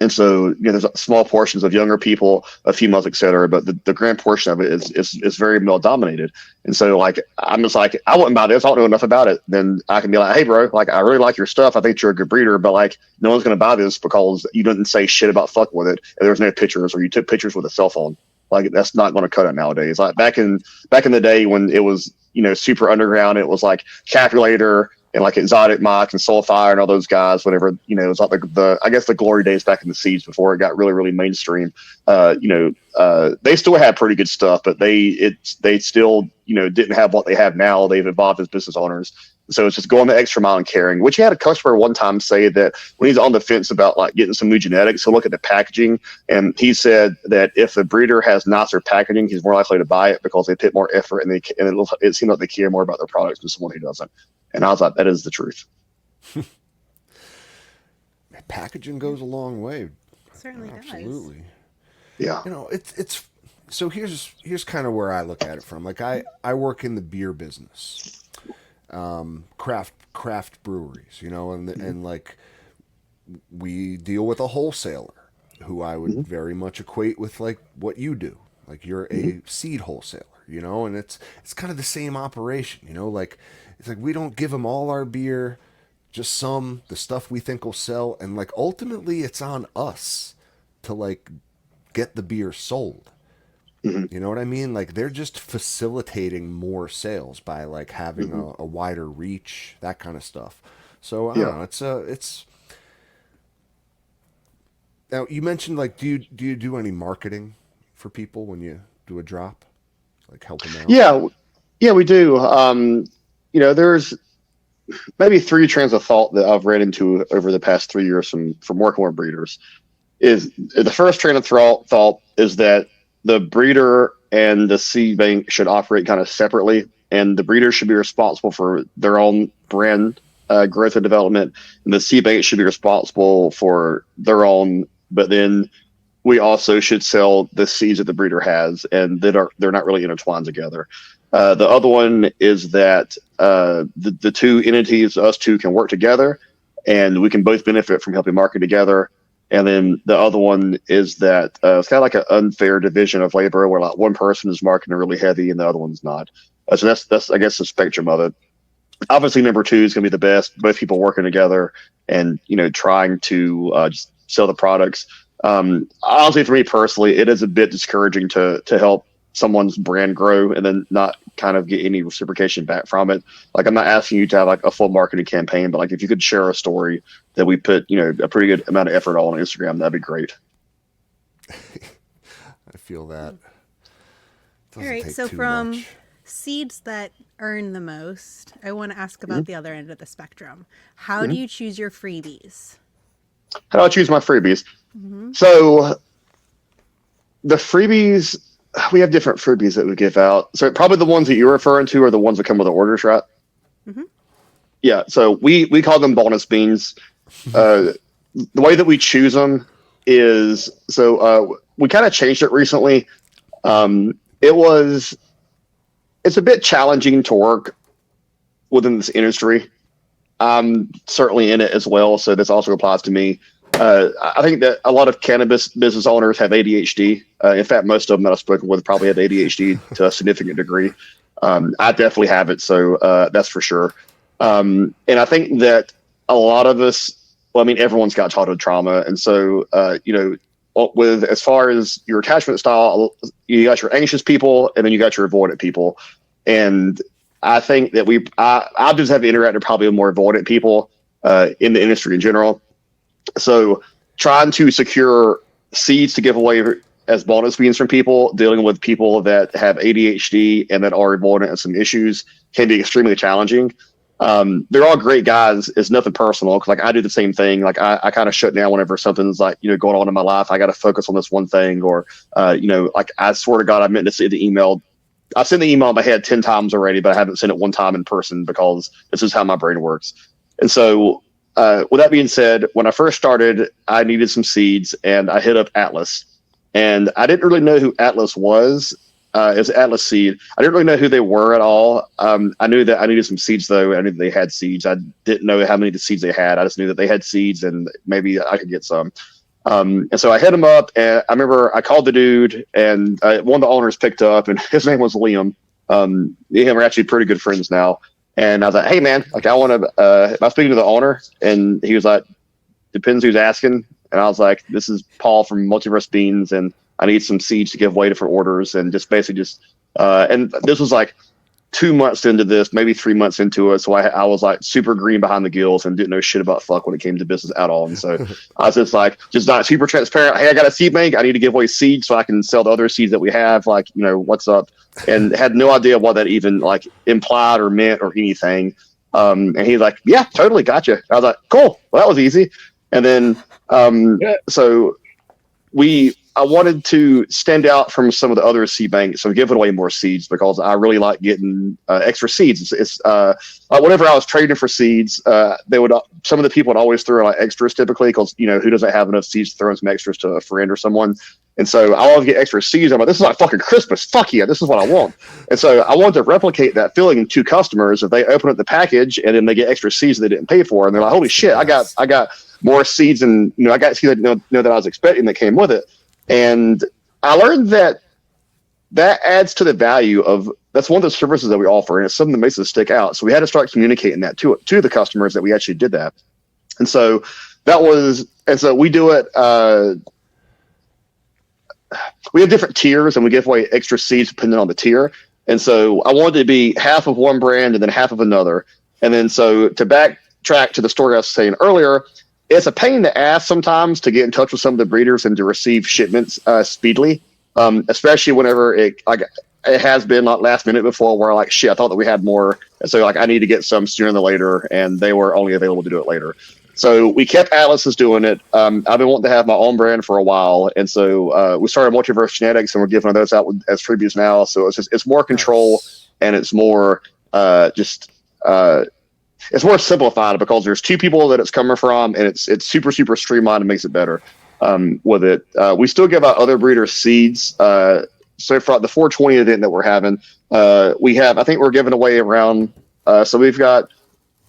And so, there's small portions of younger people, a few months, et cetera, but the grand portion of it is very male dominated. And so, I'm just like, I wouldn't buy this. I don't know enough about it. Then I can be like, hey, bro, I really like your stuff. I think you're a good breeder, but no one's going to buy this because you didn't say shit about fucking with it. And there's no pictures, or you took pictures with a cell phone. That's not going to cut it nowadays. Like back in the day when it was, super underground, it was like Calculator and like Exotic Mock and Soulfire and all those guys, whatever, it was like I guess the glory days back in the seeds before it got really, really mainstream. They still had pretty good stuff, but they still, didn't have what they have now. They've evolved as business owners. So it's just going the extra mile and caring, which you had a customer one time say that when he's on the fence about getting some new genetics, he'll look at the packaging. And he said that if the breeder has nicer packaging, he's more likely to buy it because they put more effort and it seems like they care more about their products than someone who doesn't. And I was like, that is the truth. Packaging goes a long way. It certainly Absolutely. does. Yeah. It's so here's kind of where I look at it from. I work in the beer business, craft breweries, and we deal with a wholesaler who I would very much equate with what you do. You're a seed wholesaler, and it's kind of the same operation, it's like we don't give them all our beer, just the stuff we think will sell, and ultimately it's on us to get the beer sold. You know what I mean? They're just facilitating more sales by having a wider reach, that kind of stuff. So I don't know. It's now you mentioned do you do any marketing for people when you do a drop, help them out? Yeah, we do. There's maybe 3 trains of thought that I've read into over the past 3 years from working with breeders. Is the first train of thought is that the breeder and the seed bank should operate kind of separately, and the breeder should be responsible for their own brand growth and development, and the seed bank should be responsible for their own. But then we also should sell the seeds that the breeder has, and they're not really intertwined together. The other one is that the two entities, us two, can work together, and we can both benefit from helping market together. And then the other one is that it's kind of like an unfair division of labor, where like one person is marketing really heavy and the other one's not. So that's I guess the spectrum of it. Obviously, number two is going to be the best. Both people working together and trying to just sell the products. Honestly, for me personally, it is a bit discouraging to help someone's brand grow and then not kind of get any reciprocation back from it. Like, I'm not asking you to have like a full marketing campaign, but like if you could share a story that we put a pretty good amount of effort on Instagram, that'd be great. I feel that. All right, so from seeds that earn the most, I want to ask about the other end of the spectrum. How do you choose your freebies? How do I choose my freebies? So the freebies, we have different freebies that we give out. So probably the ones that you're referring to are the ones that come with the orders, right? Yeah. So we call them bonus beans. The way that we choose them is, we kind of changed it recently. It's a bit challenging to work within this industry. I'm certainly in it as well, so this also applies to me. I think that a lot of cannabis business owners have ADHD. In fact, most of them that I've spoken with probably have ADHD to a significant degree. I definitely have it, so that's for sure. And I think that a lot of us, everyone's got childhood trauma, and so with as far as your attachment style, you got your anxious people, and then you got your avoidant people. And I think that I just have interacted probably with more avoidant people in the industry in general. So trying to secure seeds to give away as bonus beans from people, dealing with people that have ADHD and that are avoidant and some issues can be extremely challenging. They're all great guys. It's nothing personal, because I do the same thing. Like I kind of shut down whenever something's going on in my life. I got to focus on this one thing, or I swear to God, I meant to send the email. I've sent the email in my head 10 times already, but I haven't sent it one time in person because this is how my brain works. And so, with that being said, when I first started, I needed some seeds, and I hit up Atlas, and I didn't really know who Atlas was. It was Atlas Seed. I didn't really know who they were at all. I knew that I needed some seeds, though. I knew that they had seeds. I didn't know how many of the seeds they had. I just knew that they had seeds, and maybe I could get some. And so I hit him up, and I remember I called the dude, and one of the owners picked up, and his name was Liam. Me and him are actually pretty good friends now. And I was like, hey, man, I want to, am I speaking to the owner? And he was like, depends who's asking. And I was like, this is Paul from Multiverse Beans, and I need some seeds to give away for orders. And just basically and this was like 2 months into this, maybe 3 months into it. So I was like super green behind the gills and didn't know shit about fuck when it came to business at all. And so I was just not super transparent. Hey, I got a seed bank. I need to give away seeds so I can sell the other seeds that we have. What's up? And had no idea what that even implied or meant or anything. And he's like, yeah, totally. Gotcha. I was like, cool. Well, that was easy. And then, so I wanted to stand out from some of the other seed banks, so giving away more seeds, because I really like getting extra seeds. It's whenever I was trading for seeds, some of the people would always throw extras typically, because who doesn't have enough seeds to throw in some extras to a friend or someone. And so I always get extra seeds. I'm like, this is like fucking Christmas. Fuck yeah, this is what I want. And so I wanted to replicate that feeling to customers if they open up the package and then they get extra seeds they didn't pay for, and they're like, holy shit, I got more seeds, and I got seeds that I was expecting that came with it. And I learned that adds to the value of, that's one of the services that we offer, and it's something that makes us stick out. So we had to start communicating that to the customers that we actually did that. And so we do it. We have different tiers, and we give away extra seeds depending on the tier. And so I wanted to be half of one brand and then half of another. And then so to backtrack to the story I was saying earlier, it's a pain in the ass sometimes to get in touch with some of the breeders and to receive shipments speedily, especially whenever it has been last minute before, where shit, I thought that we had more, and so I need to get some sooner than later, and they were only available to do it later. So we kept Atlas doing it. I've been wanting to have my own brand for a while, and so we started Multiverse Genetics, and we're giving those out as freebies now. So it's more control, and it's more it's more simplified, because there's two people that it's coming from, and it's super, super streamlined and makes it better with it. We still give out other breeders seeds. So for the 420 event that we're having, I think we're giving away around, so we've got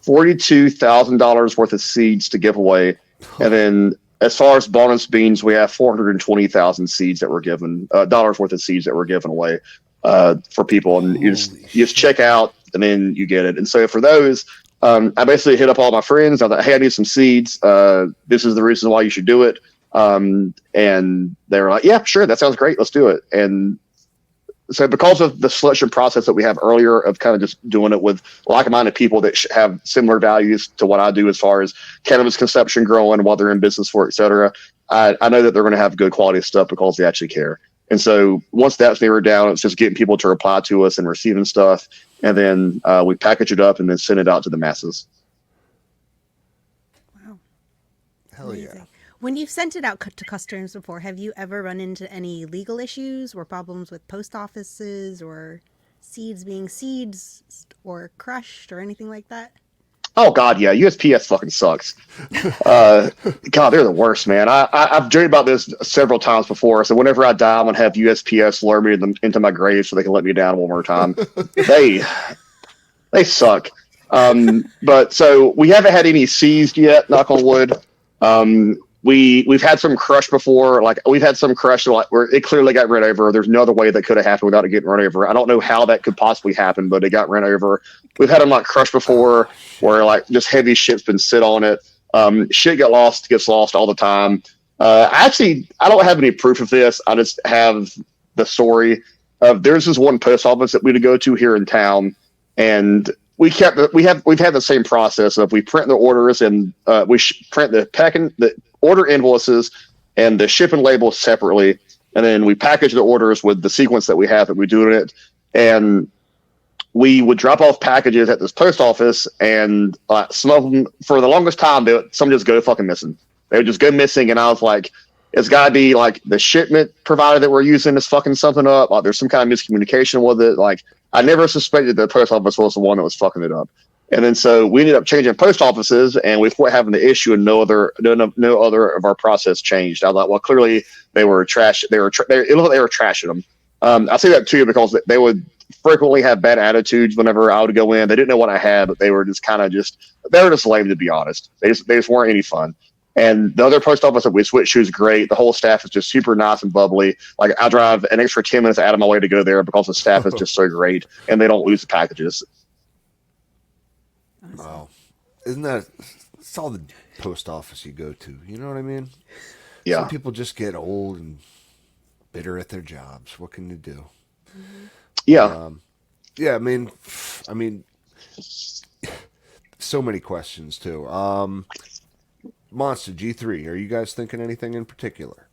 $42,000 worth of seeds to give away. And then as far as bonus beans, we have 420,000 seeds that we're giving, dollars worth of seeds that we're giving away for people. And you just check out and then you get it. And so for those, I basically hit up all my friends. I thought, hey, I need some seeds. This is the reason why you should do it. And they were like, yeah, sure, that sounds great. Let's do it. And so because of the selection process that we have earlier of kind of just doing it with like-minded people that have similar values to what I do as far as cannabis conception, growing, what they're in business for, et cetera, I know that they're going to have good quality stuff because they actually care. And so once that's narrowed down, it's just getting people to reply to us and receiving stuff. And then we package it up and then send it out to the masses. Wow. Hell Amazing. yeah. When you've sent it out to customers before, have you ever run into any legal issues or problems with post offices or seeds being seeds or crushed or anything like that? Oh God, yeah. USPS fucking sucks. God, they're the worst, man. I've dreamed about this several times before. So whenever I die, I'm gonna have USPS lure me into my grave so they can let me down one more time. They suck. But so we haven't had any seized yet. Knock on wood. We've had some crush before. Like we've had some crush like where it clearly got run over. There's no other way that could have happened without it getting run over. I don't know how that could possibly happen, but it got run over. We've had them like crush before, where like just heavy shit's been sit on it. Shit gets lost all the time. I don't have any proof of this. I just have the story of there's this one post office that we'd go to here in town, and we've had the same process of we print the orders and we print the order invoices and the shipping labels separately, and then we package the orders with the sequence that we have that we do in it, and we would drop off packages at this post office, and some of them for the longest time some just go fucking missing. They would just go missing, and I was like, it's got to be like the shipment provider that we're using is fucking something up. Like there's some kind of miscommunication with it. Like I never suspected the post office was the one that was fucking it up. And then so we ended up changing post offices, and we quit having the issue, and no other of our process changed. I was like, well, clearly they were trash. It looked like they were trashing them. I say that too because they would frequently have bad attitudes whenever I would go in. They didn't know what I had, but they were just they were just lame, to be honest. They just weren't any fun. And the other post office that we switched to is great. The whole staff is just super nice and bubbly. Like I drive an extra 10 minutes out of my way to go there because the staff is just so great, and they don't lose the packages. Wow. Isn't that, it's all the post office you go to, you know what I mean? Yeah. Some people just get old and bitter at their jobs. What can you do? Yeah. Yeah, I mean, so many questions too. Monster G3, are you guys thinking anything in particular?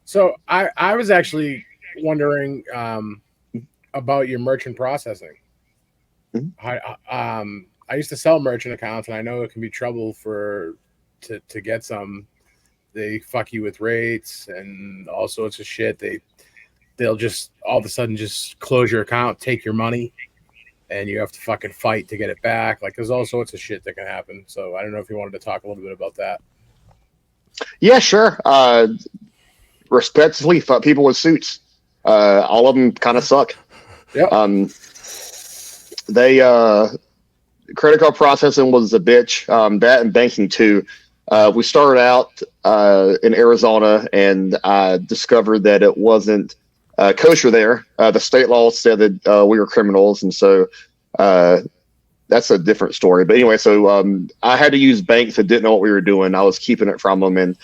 So I was actually wondering about your merchant processing. Mm-hmm. I used to sell merchant accounts, and I know it can be trouble to get some. They fuck you with rates and all sorts of shit. They'll just all of a sudden just close your account, take your money, and you have to fucking fight to get it back. Like there's all sorts of shit that can happen. So I don't know if you wanted to talk a little bit about that. Yeah, sure. Respectively, people with suits. All of them kind of suck. Yeah. Credit card processing was a bitch. That and banking too. We started out in Arizona, and I discovered that it wasn't kosher there. The state law said that we were criminals, and so that's a different story. But anyway, so I had to use banks that didn't know what we were doing. I was keeping it from them, and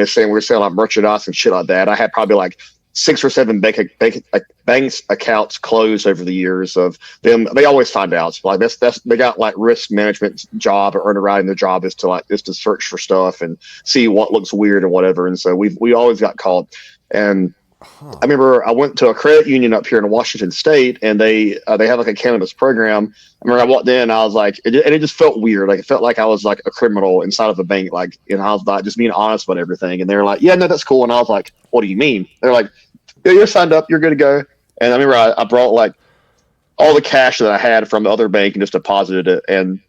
saying we were selling like merchandise and shit like that. I had probably like 6 or 7 banks accounts closed over the years of them. They always find out. Like they got like risk management job or underwriting. Their job is to search for stuff and see what looks weird and whatever. And so we always got caught. And I remember I went to a credit union up here in Washington State, and they have like a cannabis program. I remember I walked in, and I was like, it just felt weird. Like it felt like I was like a criminal inside of a bank. Like, I was like just being honest about everything. And they were like, yeah, no, that's cool. And I was like, what do you mean? They're like, yeah, you're signed up, you're good to go. And I remember I brought like all the cash that I had from the other bank and just deposited it. And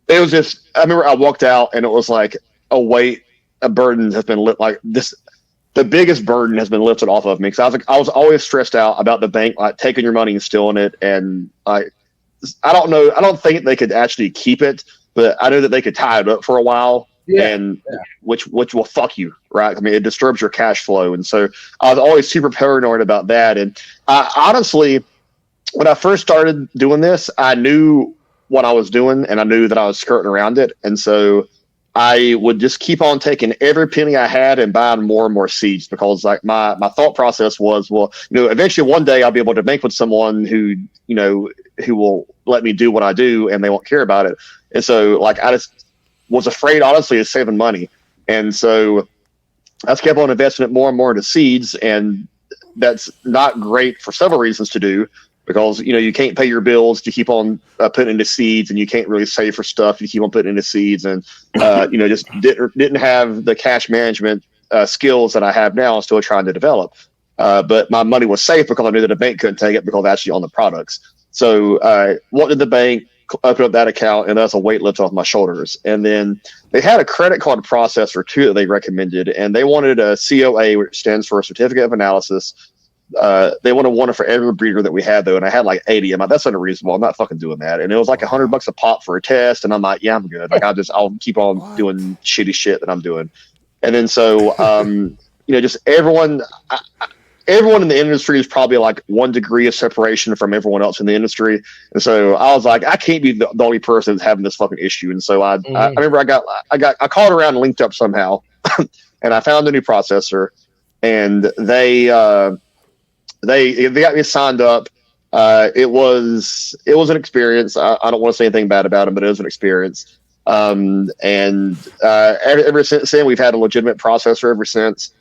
it was just, I remember I walked out, and it was like a burden has been lit like this. the biggest burden has been lifted off of me because I was always stressed out about the bank like taking your money and stealing it, and I don't know. I don't think they could actually keep it, but I know that they could tie it up for a while, Yeah. and which will fuck you, right? I mean, it disturbs your cash flow, and so I was always super paranoid about that. And honestly, when I first started doing this, I knew what I was doing, and I knew that I was skirting around it, and so I would just keep on taking every penny I had and buying more and more seeds because like my thought process was, well, eventually one day I'll be able to bank with someone who who will let me do what I do and they won't care about it. And so like I just was afraid honestly of saving money. And so I just kept on investing it more and more into seeds, and that's not great for several reasons to do because you can't pay your bills to keep on putting into seeds, and you can't really save for stuff you keep on putting into seeds, and just didn't have the cash management skills that I have now. I'm still trying to develop, but my money was safe because I knew that a bank couldn't take it because I actually owned the products. So went to the bank, opened up that account, and that's a weight lifted off my shoulders. And then they had a credit card processor too that they recommended, and they wanted a COA, which stands for a Certificate of Analysis. They wanted one for every breeder that we had though, and I had like 80. I'm like, that's unreasonable. I'm not fucking doing that. And it was like $100 a pop for a test, and I'm like, yeah, I'm good. Like I'll keep on doing shitty shit that I'm doing. And then so just everyone in the industry is probably like 1 degree of separation from everyone else in the industry. And so I was like, I can't be the only person that's having this fucking issue. And so I remember I called around and linked up somehow, and I found a new processor, and they got me signed up. It was an experience. I don't want to say anything bad about it, but it was an experience. And ever since then, we've had a legitimate processor ever since.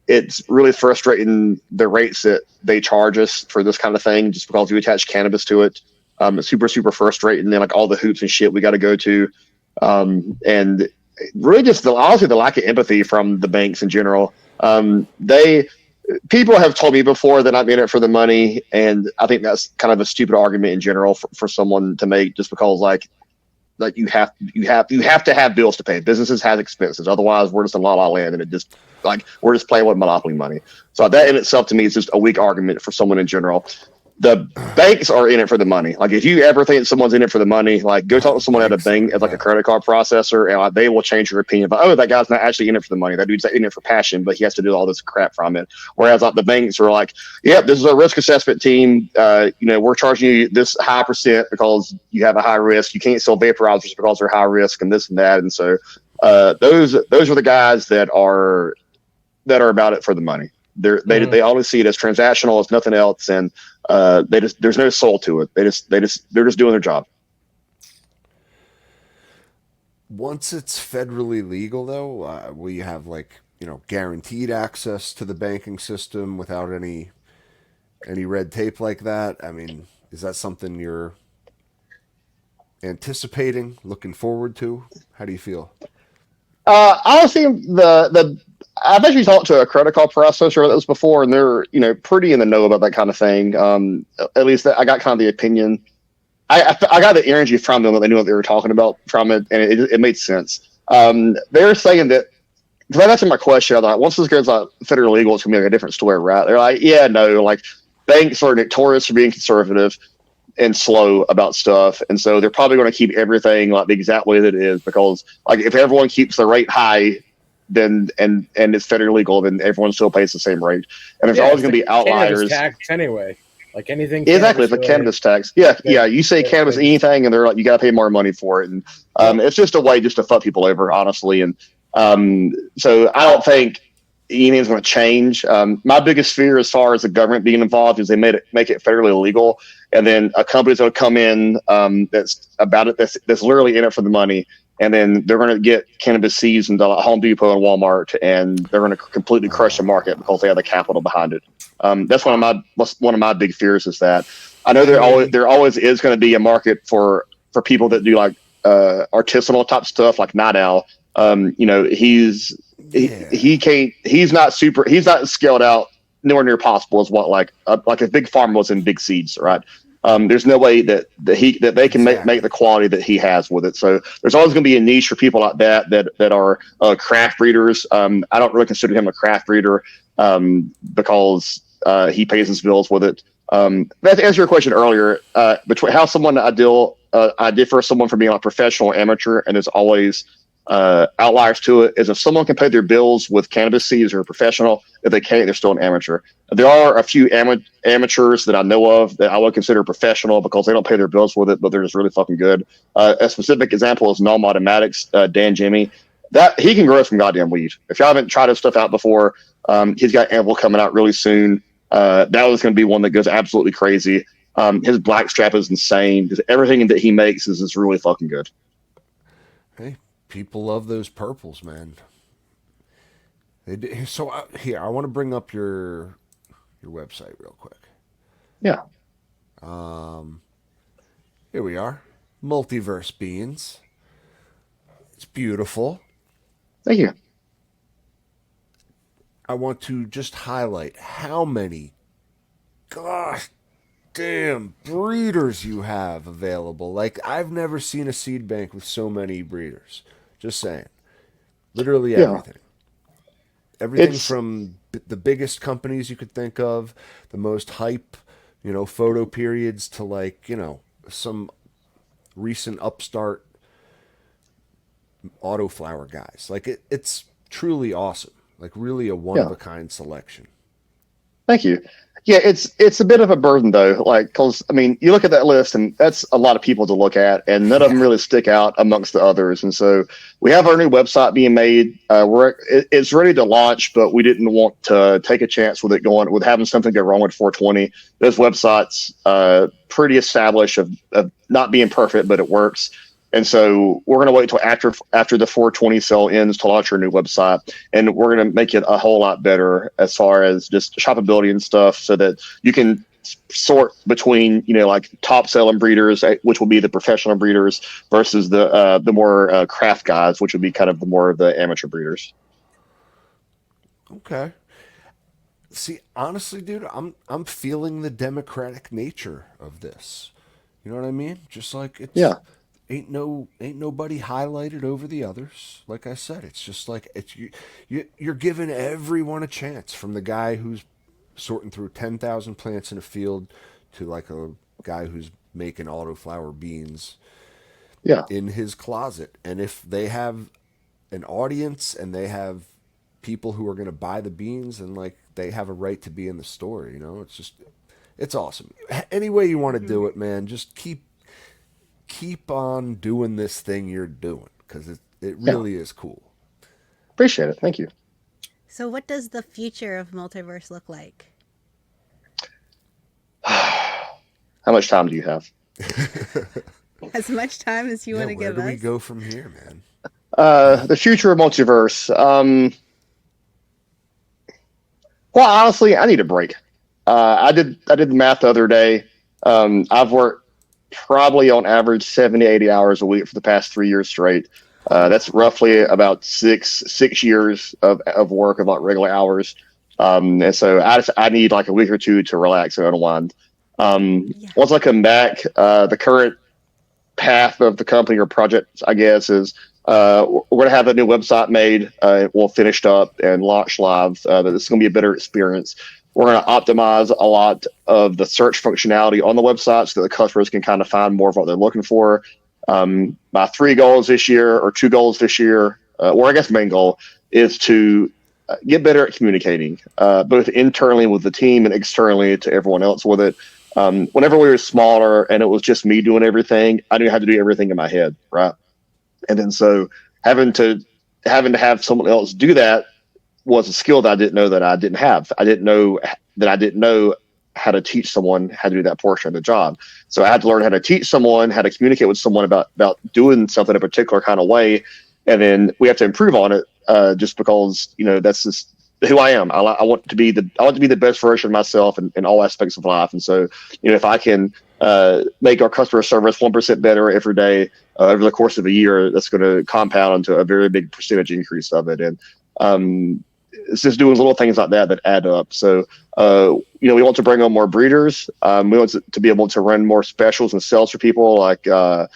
It's really frustrating the rates that they charge us for this kind of thing, just because we attach cannabis to it. It's super, super frustrating. And then like all the hoops and shit we got to go to. And really just honestly, the lack of empathy from the banks in general. People have told me before that I'm in it for the money. And I think that's kind of a stupid argument in general for someone to make, just because like you have to have bills to pay. Businesses have expenses. Otherwise we're just in la la land, and it just like we're just playing with monopoly money. So that in itself to me is just a weak argument for someone in general. The banks are in it for the money. Like if you ever think someone's in it for the money, like go talk to someone at a bank as like a credit card processor, and like, they will change your opinion. But that guy's not actually in it for the money. That dude's in it for passion, but he has to do all this crap from it. Whereas like the banks are like, yep, this is a risk assessment team. We're charging you this high percent because you have a high risk. You can't sell vaporizers because they're high risk and this and that. And so those are the guys that are about it for the money. They always see it as transactional, as nothing else, and there's no soul to it. They're just doing their job. Once it's federally legal, though, will you have guaranteed access to the banking system without any red tape like that? I mean, is that something you're anticipating, looking forward to? How do you feel? Honestly, I've actually talked to a credit card processor about this before, and they're pretty in the know about that kind of thing. At least I got kind of the opinion. I got the energy from them that they knew what they were talking about from it, and it made sense. They're saying that, because that's my question. I thought once this goes federal legal, it's gonna be like a different story, right? They're like, yeah, no, like banks are notorious for being conservative and slow about stuff, and so they're probably going to keep everything like the exact way that it is, because like if everyone keeps the rate high, then and it's federally legal, then everyone still pays the same rate, and there's always going to be outliers. Tax anyway, like anything. Exactly, it's like cannabis tax. Yeah. You say cannabis anything, and they're like, you got to pay more money for it, and it's just a way just to fuck people over, honestly. And so I don't think anything's going to change. My biggest fear, as far as the government being involved, is they make it federally illegal, and then a company's going to come in that's literally in it for the money, and then they're going to get cannabis seeds into Home Depot and Walmart, and they're going to completely crush the market because they have the capital behind it. That's one of my big fears, is that I know there always is going to be a market for people that do like artisanal type stuff, like Night Owl. He's not scaled out nowhere near possible as what like if Big Pharma was in big seeds, right? There's no way that they can make the quality that he has with it. So there's always going to be a niche for people like that are craft breeders. I don't really consider him a craft breeder because he pays his bills with it. But to answer your question earlier, between how someone I differ someone from being a professional or amateur, and there's always outliers to it. Is if someone can pay their bills with cannabis seeds or a professional, if they can't, they're still an amateur. There are a few amateurs that I know of that I would consider professional because they don't pay their bills with it, but they're just really fucking good. A specific example is Nom Automatics, Dan Jimmy. That he can grow some goddamn weed. If y'all haven't tried his stuff out before, he's got Ample coming out really soon. That was going to be one that goes absolutely crazy. His blackstrap is insane because everything that he makes is really fucking good. Hey, people love those purples, man. So here, I want to bring up your website real quick. Yeah. Here we are, Multiverse Beans. It's beautiful. Thank you. I want to just highlight how many, gosh damn, breeders you have available. Like, I've never seen a seed bank with so many breeders. Just saying. Literally everything. Everything from the biggest companies you could think of, the most hype, photo periods, to like, some recent upstart autoflower guys. Like, it's truly awesome. Like, really a one-of-a-kind selection. Thank you. Yeah, it's a bit of a burden though, like, because I mean, you look at that list and that's a lot of people to look at, and none of them really stick out amongst the others. And so we have our new website being made. It's ready to launch, but we didn't want to take a chance with having something go wrong with 420. Those websites pretty established of not being perfect, but it works. And so we're going to wait until after the 420 sale ends to launch our new website. And we're going to make it a whole lot better as far as just shoppability and stuff, so that you can sort between, like top selling breeders, which will be the professional breeders, versus the more craft guys, which would be kind of the more of the amateur breeders. Okay. See, honestly, dude, I'm feeling the democratic nature of this. You know what I mean? Just like it's ain't nobody highlighted over the others. Like I said, it's just like you're giving everyone a chance, from the guy who's sorting through 10,000 plants in a field to like a guy who's making autoflower beans in his closet. And if they have an audience and they have people who are going to buy the beans, and like they have a right to be in the store, it's awesome. Any way you want to do it, man, just keep on doing this thing you're doing, because it really is cool. Appreciate it. Thank you. So what does the future of Multiverse look like? How much time do you have? As much time as you want to give us. Where do we go from here, man? The future of Multiverse. Well, honestly, I need a break. I did the math the other day. I've worked probably on average 70, 80 hours a week for the past 3 years straight. That's roughly about six years of work, of like regular hours. And so I need like a week or two to relax and unwind. Once I come back, the current path of the company or project, I guess, is we're going to have a new website made, well, finished up and launched live. This is going to be a better experience. We're going to optimize a lot of the search functionality on the website so that the customers can kind of find more of what they're looking for. My 3 goals this year, or 2 goals this year, or I guess the main goal is to get better at communicating, both internally with the team and externally to everyone else with it. Whenever we were smaller and it was just me doing everything, I knew how to do everything in my head, right? And then so having to have someone else do that was a skill that I didn't know that I didn't have. I didn't know how to teach someone how to do that portion of the job. So I had to learn how to teach someone how to communicate with someone about doing something a particular kind of way. And then we have to improve on it, just because, that's just who I am. I want to be the best version of myself in all aspects of life. And so, if I can make our customer service 1% better every day over the course of a year, that's going to compound into a very big percentage increase of it. And it's just doing little things like that that add up. So, we want to bring on more breeders. We want to be able to run more specials and sales for people. Like, I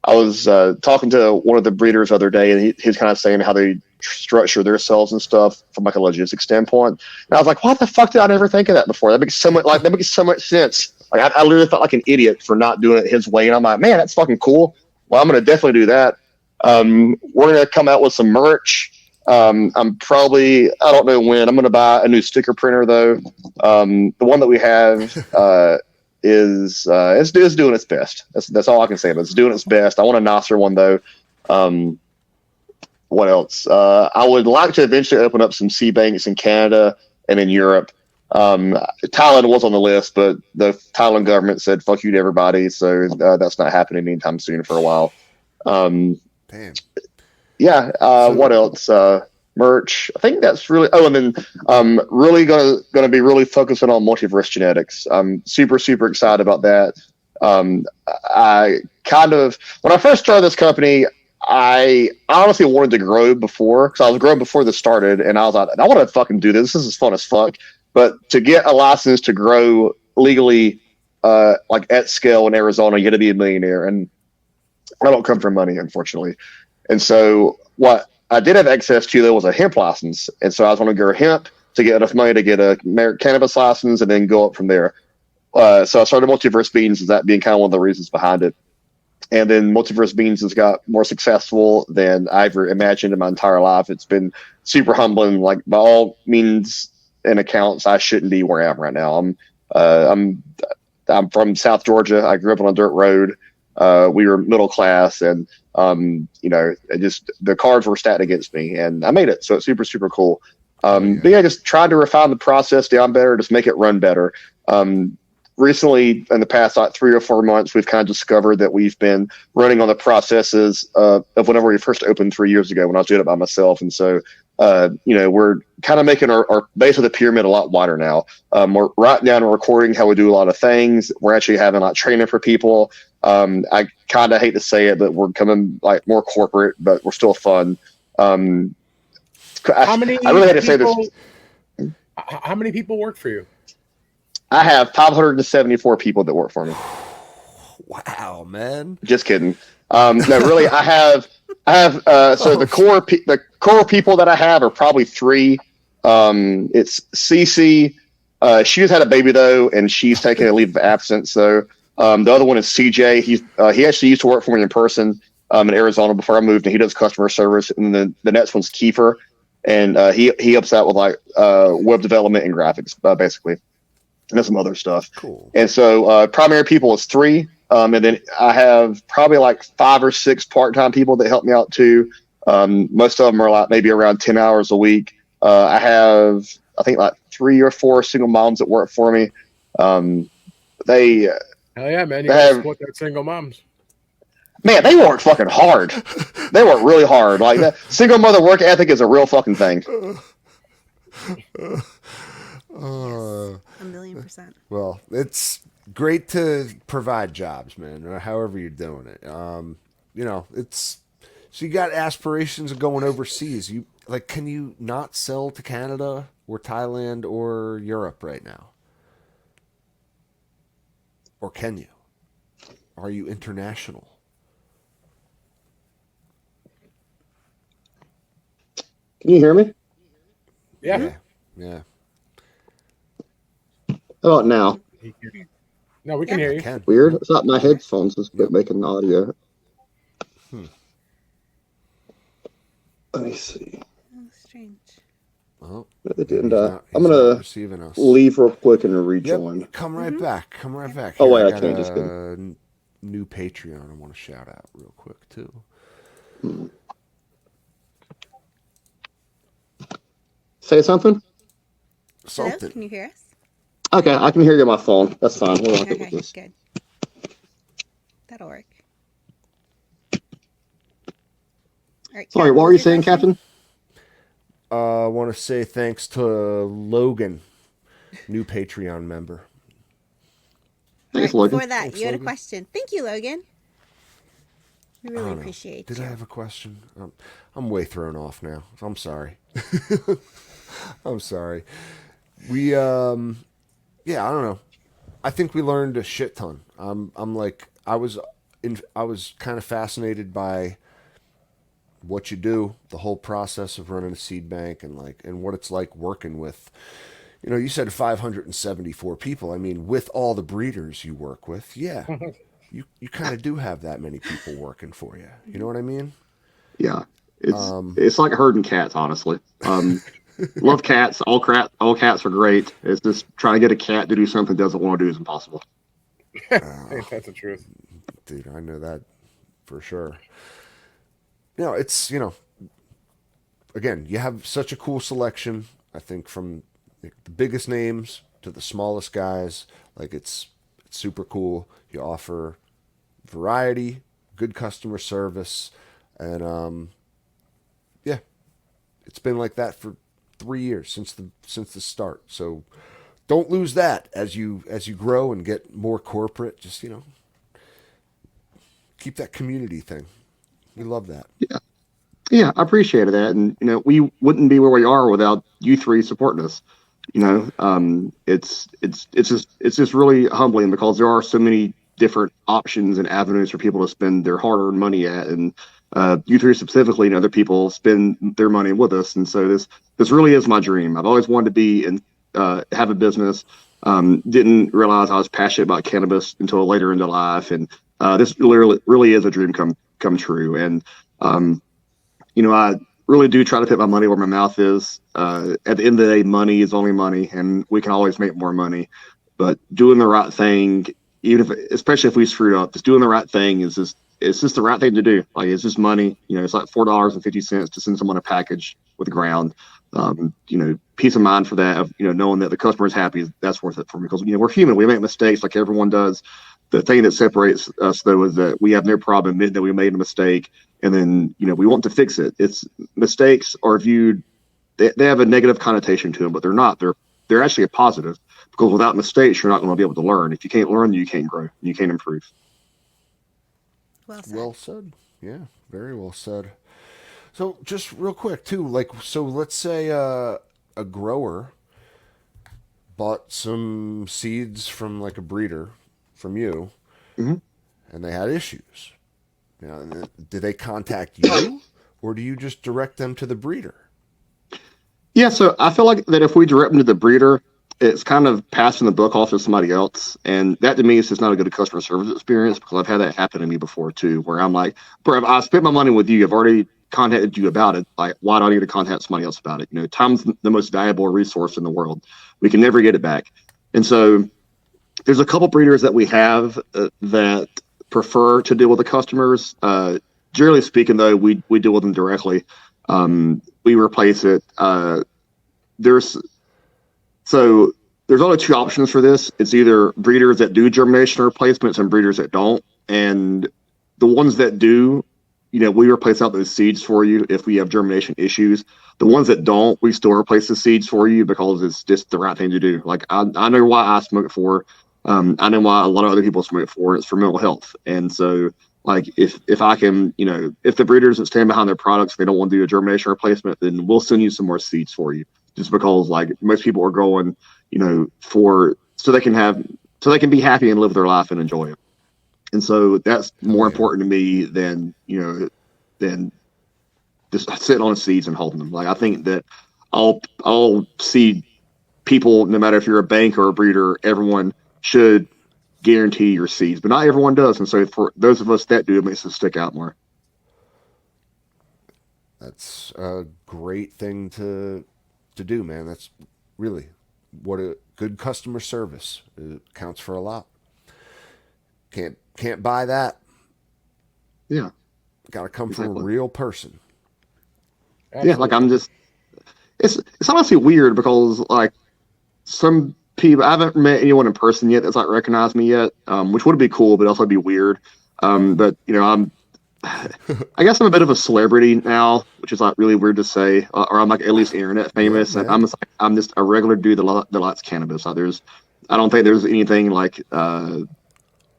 was talking to one of the breeders the other day, and he's kind of saying how they structure their sales and stuff from like a logistics standpoint. And I was like, why the fuck did I never think of that before? That makes so much sense. Like, I literally felt like an idiot for not doing it his way. And I'm like, man, that's fucking cool. Well, I'm going to definitely do that. We're going to come out with some merch. I'm probably, I don't know when. I'm going to buy a new sticker printer though. The one that we have is doing its best. That's all I can say. But it's doing its best. I want a nicer one though. What else? I would like to eventually open up some seedbanks in Canada and in Europe. Thailand was on the list, but the Thailand government said "fuck you" to everybody, so that's not happening anytime soon for a while. Damn. Yeah. What else? Merch. I think that's really. Oh, and then really gonna be really focusing on multiverse genetics. I'm super excited about that. I kind of when I first started this company, I honestly wanted to grow before because I was growing before this started, and I was like, I want to fucking do this. This is fun as fuck. But to get a license to grow legally, like at scale in Arizona, you got to be a millionaire, and I don't come from money, unfortunately. And so what I did have access to though was a hemp license, and so I was going to go hemp to get enough money to get a cannabis license, and then go up from there. So I started Multiverse Beans, as that being kind of one of the reasons behind it. And then Multiverse Beans has got more successful than I ever imagined in my entire life. It's been super humbling. Like by all means and accounts, I shouldn't be where I am right now. I'm from South Georgia. I grew up on a dirt road. We were middle class, and just the cards were stacked against me, and I made it. So it's super cool. But yeah, just trying to refine the process down better, just make it run better. Recently, in the past like 3 or 4 months, we've kind of discovered that we've been running on the processes of whenever we first opened 3 years ago when I was doing it by myself. And so, we're kind of making our base of the pyramid a lot wider now. We're writing down and recording how we do a lot of things. We're actually having like training for people. I kind of hate to say it, but we're becoming like more corporate, but we're still fun. How many I really had to say this. How many people work for you? I have 574 people that work for me. Wow, man. Just kidding. No, really, I have. So the core people that I have are probably 3. It's Cece. She just had a baby though, and she's taking a leave of absence. So the other one is CJ. He actually used to work for me in person in Arizona before I moved, and he does customer service. And then the next one's Kiefer, and he helps out with like web development and graphics, basically. And some other stuff. Cool. And so primary people is 3. And then I have probably like 5 or 6 part-time people that help me out too. Most of them are like maybe around 10 hours a week. I have, I think like 3 or 4 single moms that work for me. They Hell yeah, man. You gotta support that single moms. Man, they work fucking hard. They work really hard. Like that single mother work ethic is a real fucking thing. 1,000,000%. Well, it's great to provide jobs, man, or however you're doing it. It's so you got aspirations of going overseas. You can you not sell to Canada or Thailand or Europe right now? Or can you? Are you international? Can you hear me? Yeah. Yeah. How about now? No, we can hear you. Weird. It's not my headphones that's making audio. Let me see. Oh, strange. Oh, They didn't. I'm not gonna receiving us. leave real quick and rejoin. Yep, come right back. Come right back. Oh, wait, I I got can't. Just a kidding. new Patreon I want to shout out real quick too. Say something. Hello? Can you hear us? Okay, I can hear you on my phone. That's fine. We'll look Okay, at this. good. That'll work. All right, Sorry, Kat, what were you was your saying, question? Captain? I want to say thanks to Logan, new Patreon member. Thanks, All right, Logan. before that, Thanks, you had a Logan. question. Thank you, Logan. We I really don't know. appreciate Did you. I have a question? I'm way thrown off now. I'm sorry. I'm sorry. We yeah, I don't know. I think we learned a shit ton. I'm like I was kind of fascinated by what you do, the whole process of running a seed bank, and what it's like working with. You know, you said 574 people. I mean, with all the breeders you work with, yeah, you kind of do have that many people working for you. You know what I mean? Yeah, it's like herding cats, honestly. Love cats. All cats are great. It's just trying to get a cat to do something it doesn't want to do is impossible. Ain't that the truth? Dude, I know that for sure. You know, it's again, you have such a cool selection. I think from the biggest names to the smallest guys, like it's super cool. You offer variety, good customer service, and yeah, it's been like that for 3 years since the start. So don't lose that as you grow and get more corporate. Just keep that community thing. We love that. Yeah, yeah, I appreciated that, and we wouldn't be where we are without you three supporting us. It's just really humbling because there are so many different options and avenues for people to spend their hard-earned money at, and you three specifically and other people spend their money with us, and so this really is my dream. I've always wanted to be and have a business. Didn't realize I was passionate about cannabis until later into life, and this really is a dream come true, and um, I really do try to put my money where my mouth is. At the end of the day, money is only money, and we can always make more money. But doing the right thing, especially if we screwed up, just doing the right thing is just it's just the right thing to do. Like it's just money. It's like $4.50 to send someone a package with ground. Peace of mind for that. Of knowing that the customer is happy, that's worth it for me because we're human. We make mistakes like everyone does. The thing that separates us though is that we have no problem admitting that we made a mistake and then we want to fix it. It's mistakes are viewed they have a negative connotation to them, but they're not. They're actually a positive because without mistakes, you're not going to be able to learn. If you can't learn, you can't grow. You can't improve. Well said. Well said. Yeah, very well said. So just real quick too, like so let's say a grower bought some seeds from like a breeder from you Mm-hmm. and they had issues. Now, do they contact you or do you just direct them to the breeder? Yeah, so I feel like that if we direct them to the breeder, it's kind of passing the book off to somebody else, and that to me is just not a good customer service experience because I've had that happen to me before too, where I'm like, bro, I spent my money with you. I've already contacted you about it. Like, why do I need to contact somebody else about it? Time's the most valuable resource in the world. We can never get it back, and so there's a couple breeders that we have that prefer to deal with the customers. Generally speaking, though, we deal with them directly. We replace it. There's so there's only two options for this. It's either breeders that do germination replacements and breeders that don't. And the ones that do, we replace out those seeds for you if we have germination issues. The ones that don't, we still replace the seeds for you because it's just the right thing to do. Like I know why I smoke it for. I know why a lot of other people smoke it for. It's for mental health. And so like if I can, if the breeders that stand behind their products, they don't want to do a germination replacement, then we'll send you some more seeds for you. Just because like most people are going, for so they can be happy and live their life and enjoy it. And so that's more Yeah. important to me than just sitting on seeds and holding them. Like I think that I'll see people, no matter if you're a bank or a breeder, everyone should guarantee your seeds, but not everyone does. And so for those of us that do, it makes us stick out more. That's a great thing to do, man. That's really what a good customer service. It counts for a lot. Can't buy that. Yeah, Got to come from a exactly. real person. Yeah, like Absolutely. it's honestly weird because like some people I haven't met anyone in person yet that's like recognized me yet, which would be cool, but also be weird. But I guess I'm a bit of a celebrity now, which is like really weird to say, or I'm like at least internet Yeah, famous, and man. I'm just a regular dude that likes cannabis. Like I don't think there's anything like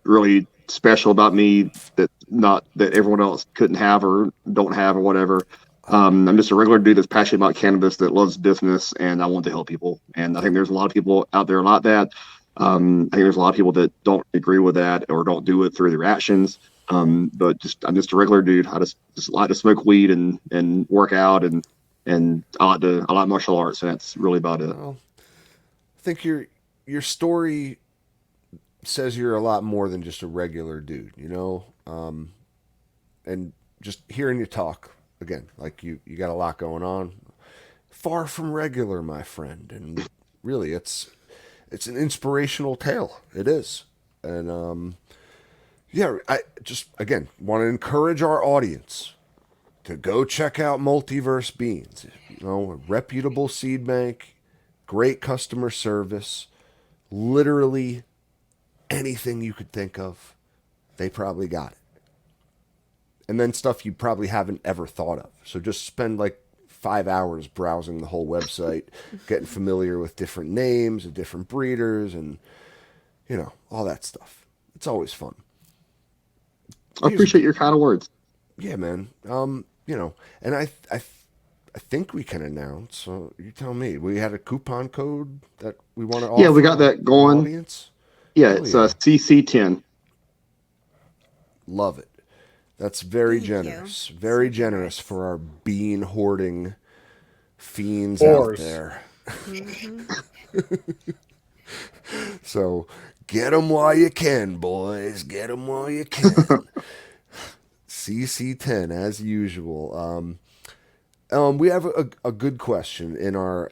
really special about me that not that everyone else couldn't have or don't have or whatever. I'm just a regular dude that's passionate about cannabis, that loves business, and I want to help people. And I think there's a lot of people out there like that. I think there's a lot of people that don't agree with that or don't do it through their actions. But I'm just a regular dude. I just like to smoke weed and work out, and I like martial arts, and that's really about it. Well, I think your story says you're a lot more than just a regular dude, you know? And just hearing you talk again, like you got a lot going on. Far from regular, my friend, and really, it's an inspirational tale. It is, and yeah, I just again want to encourage our audience to go check out Multiverse Beans. You know, a reputable seed bank, great customer service, literally anything you could think of, they probably got it. And then stuff you probably haven't ever thought of. So just spend like 5 hours browsing the whole website, getting familiar with different names and different breeders and, you know, all that stuff. It's always fun. I appreciate your kind of words. Yeah, man. You know, and I think we can announce. So you tell me. We had a coupon code that we want to offer. Yeah, we got that going. Audience. Yeah, Hell it's yeah. CC10. Love it. That's very Thank generous. you. Very So generous generous. for our bean hoarding fiends Whores. out there. Mm-hmm. So get them while you can, boys. Get them while you can. CC10 as usual. We have a good question in our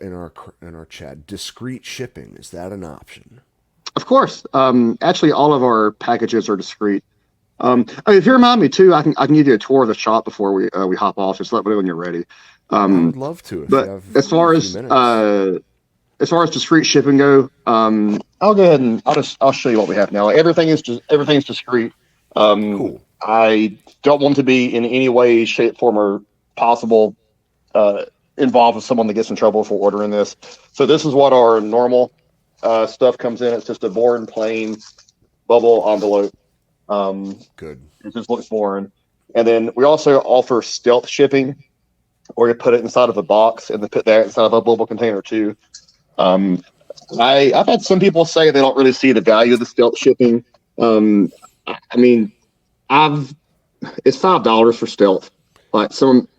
chat. Discreet shipping, is that an option? Of course. Actually, all of our packages are discreet. If you remind me too, I can give you a tour of the shop before we hop off. Just let me know when you're ready. I would love to if you But have as far a few minutes. as far as discreet shipping go, I'll go ahead and I'll show you what we have now. Everything's discreet. Cool. I don't want to be in any way, shape, form, or possible uh, involved with someone that gets in trouble for ordering this. So this is what our normal stuff comes in. It's just a boring, plain bubble envelope. Good. It just looks boring. And then we also offer stealth shipping, or you put it inside of a box and then put that inside of a bubble container too. Um, I've had some people say they don't really see the value of the stealth shipping. I mean, I've it's $5 for stealth. Like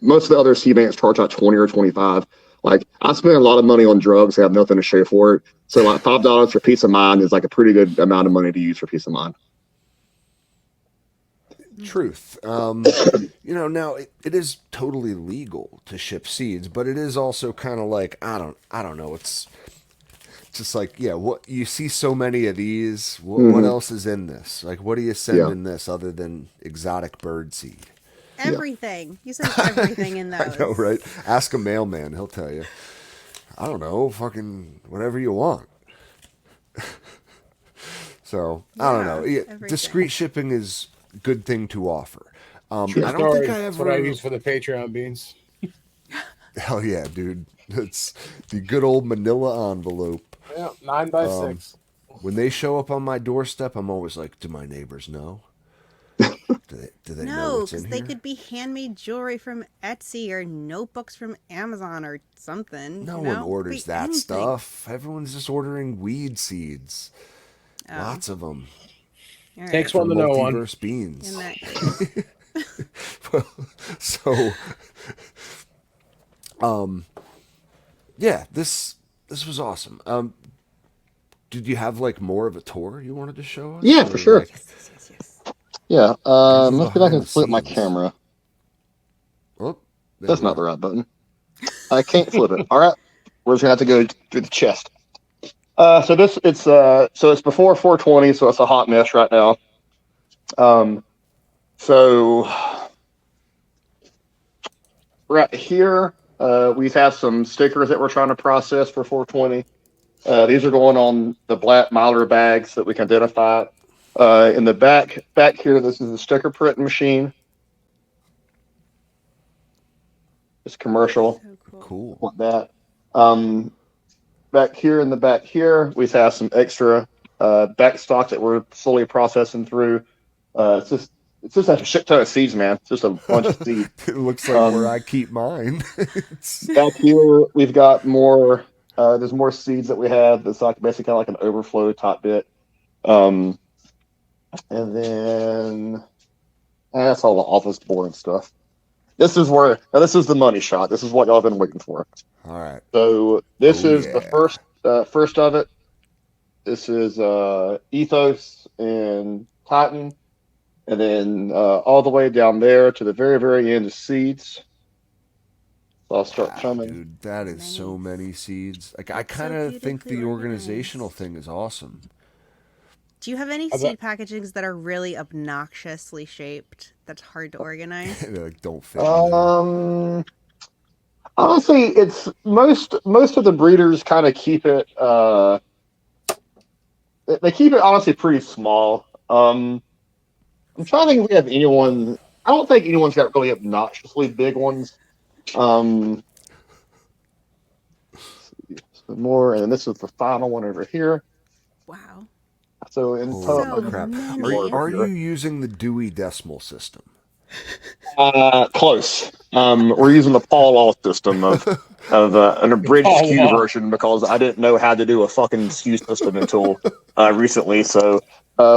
most of the other C banks charge like 20 or 25. Like I spend a lot of money on drugs and have nothing to show for it. So like $5 for peace of mind is like a pretty good amount of money to use for peace of mind. Truth. You know, now it is totally legal to ship seeds, but it is also kind of like I don't know. It's just like yeah, what you see so many of these. What else is in this? Like, what do you send Yeah. in this other than exotic bird seed? Everything. You said everything in those. I know, right? Ask a mailman; he'll tell you. I don't know, fucking whatever you want. So I don't know. Yeah, everything. discreet shipping is a good thing to offer. True I don't story. think I That's ever. what I use for the Patreon beans. Hell yeah, dude! It's the good old Manila envelope. Yeah, 9x6. When they show up on my doorstep, I'm always like, "Do my neighbors know? Do they know No, what's in because they here?" could be handmade jewelry from Etsy or notebooks from Amazon or something. No you one know? orders Could be that anything. stuff. Everyone's just ordering weed seeds. Oh, Lots of them. all right. Takes For one to know one. multiverse beans. In that case. So, yeah, this was awesome. Did you have like more of a tour you wanted to show us? Yeah, Or, for sure. like, Yes. Yeah. Here's Let's see if I behind can the flip my scenes. camera. oh, there That's we not go. the right button. I can't flip it. All right. We're just gonna have to go through the chest. So it's before 420, so it's a hot mess right now. So right here, we have some stickers that we're trying to process for 420. These are going on the black miler bags that we can identify. In the back here, this is a sticker printing machine. It's commercial. So cool. Cool. Want that. Back here in the back here, we have some extra back stock that we're slowly processing through. It's just it's just a shit ton of seeds, man. It's just a bunch of seeds. It looks like where I keep mine. Back here, we've got more. There's more seeds that we have. That's like basically kind of like an overflow top bit. Um, and then that's all the office boring stuff. This is where now this is the money shot. This is what y'all have been waiting for. All right. So this Oh, is the yeah. first of it. This is Ethos and Titan, and then all the way down there to the very very end is Seeds. So I'll start Wow, coming. dude, that is so Nice. many seeds. Like I So kind of think beautifully the organizational organized. thing is awesome. Do you have any How about- seed packagings that are really obnoxiously shaped that's hard to organize? They, like don't fit in there. Honestly, it's most of the breeders kind of keep it. They keep it honestly pretty small. I'm trying to think if we have anyone. I don't think anyone's got really obnoxiously big ones. Um, some more, and then this is the final one over here. Wow. So in Holy So total, crap! many. Are you using the Dewey Decimal System? close. We're using the Paul Law system of an abridged Paul SKU Law. version because I didn't know how to do a fucking SKU system until recently. So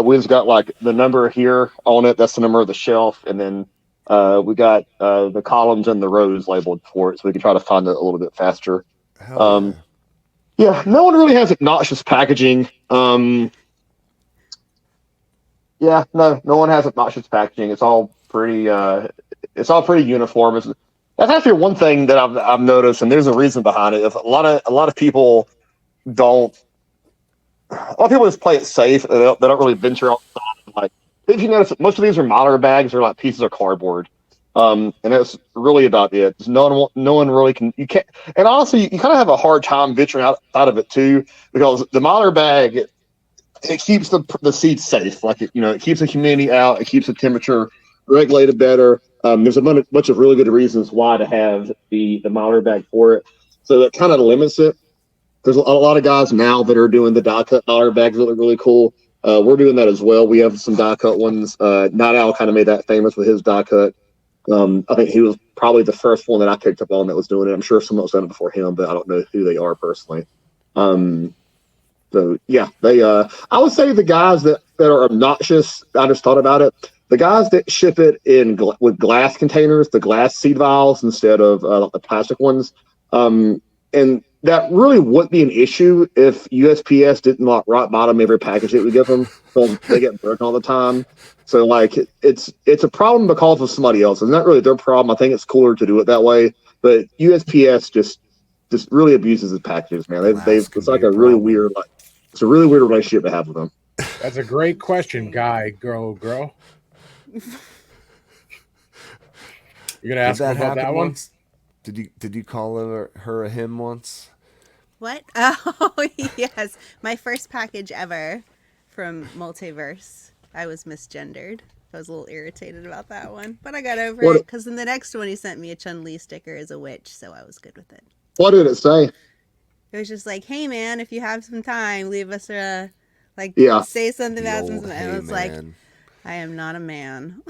we've got like the number here on it. That's the number of the shelf, and then we got the columns and the rows labeled for it, so we can try to find it a little bit faster. Hell yeah! Yeah, no one really has obnoxious packaging. Yeah, no one has obnoxious packaging. It's all pretty uniform. That's actually one thing that I've noticed, and there's a reason behind it. If a lot of people don't, a lot of people just play it safe. They don't really venture outside. Like, if you notice, most of these are Mylar bags or like pieces of cardboard. And that's really about it. No one really can. You can't, and honestly, you kind of have a hard time venturing outside of it too, because the Mylar bag it keeps the seeds safe. Like it keeps the humidity out. It keeps the temperature regulated better. There's a bunch of really good reasons why to have the Mylar bag for it. So that kind of limits it. There's a lot of guys now that are doing the die cut Mylar bags that look really cool. We're doing that as well. We have some die cut ones. Night Owl kind of made that famous with his die cut. I think he was probably the first one that I picked up on that was doing it. I'm sure someone else done it before him, but I don't know who they are personally. So yeah, they. I would say the guys that are obnoxious. I just thought about it. The guys that ship it in with glass containers, the glass seed vials instead of the plastic ones, and that really wouldn't be an issue if USPS didn't like rock bottom every package that we give them because they get broken all the time. So like it's a problem because of somebody else. It's not really their problem. I think it's cooler to do it that way. But USPS just really abuses the packages, man. Glass can It's like be a a really problem. weird it's a really weird relationship to have with them. That's a great question, guy. Grow. You're gonna Did ask him that about happen that one? once? Did you call her a him once? What? Oh, yes. My first package ever from Multiverse. I was misgendered. I was a little irritated about that one, but I got over What it because in the next one he sent me a Chun-Li sticker as a witch, so I was good with it. what did it say? It was just like, "Hey man, if you have some time, leave us a Yeah. say something The about old something." hey I was like, man. "I am not a man."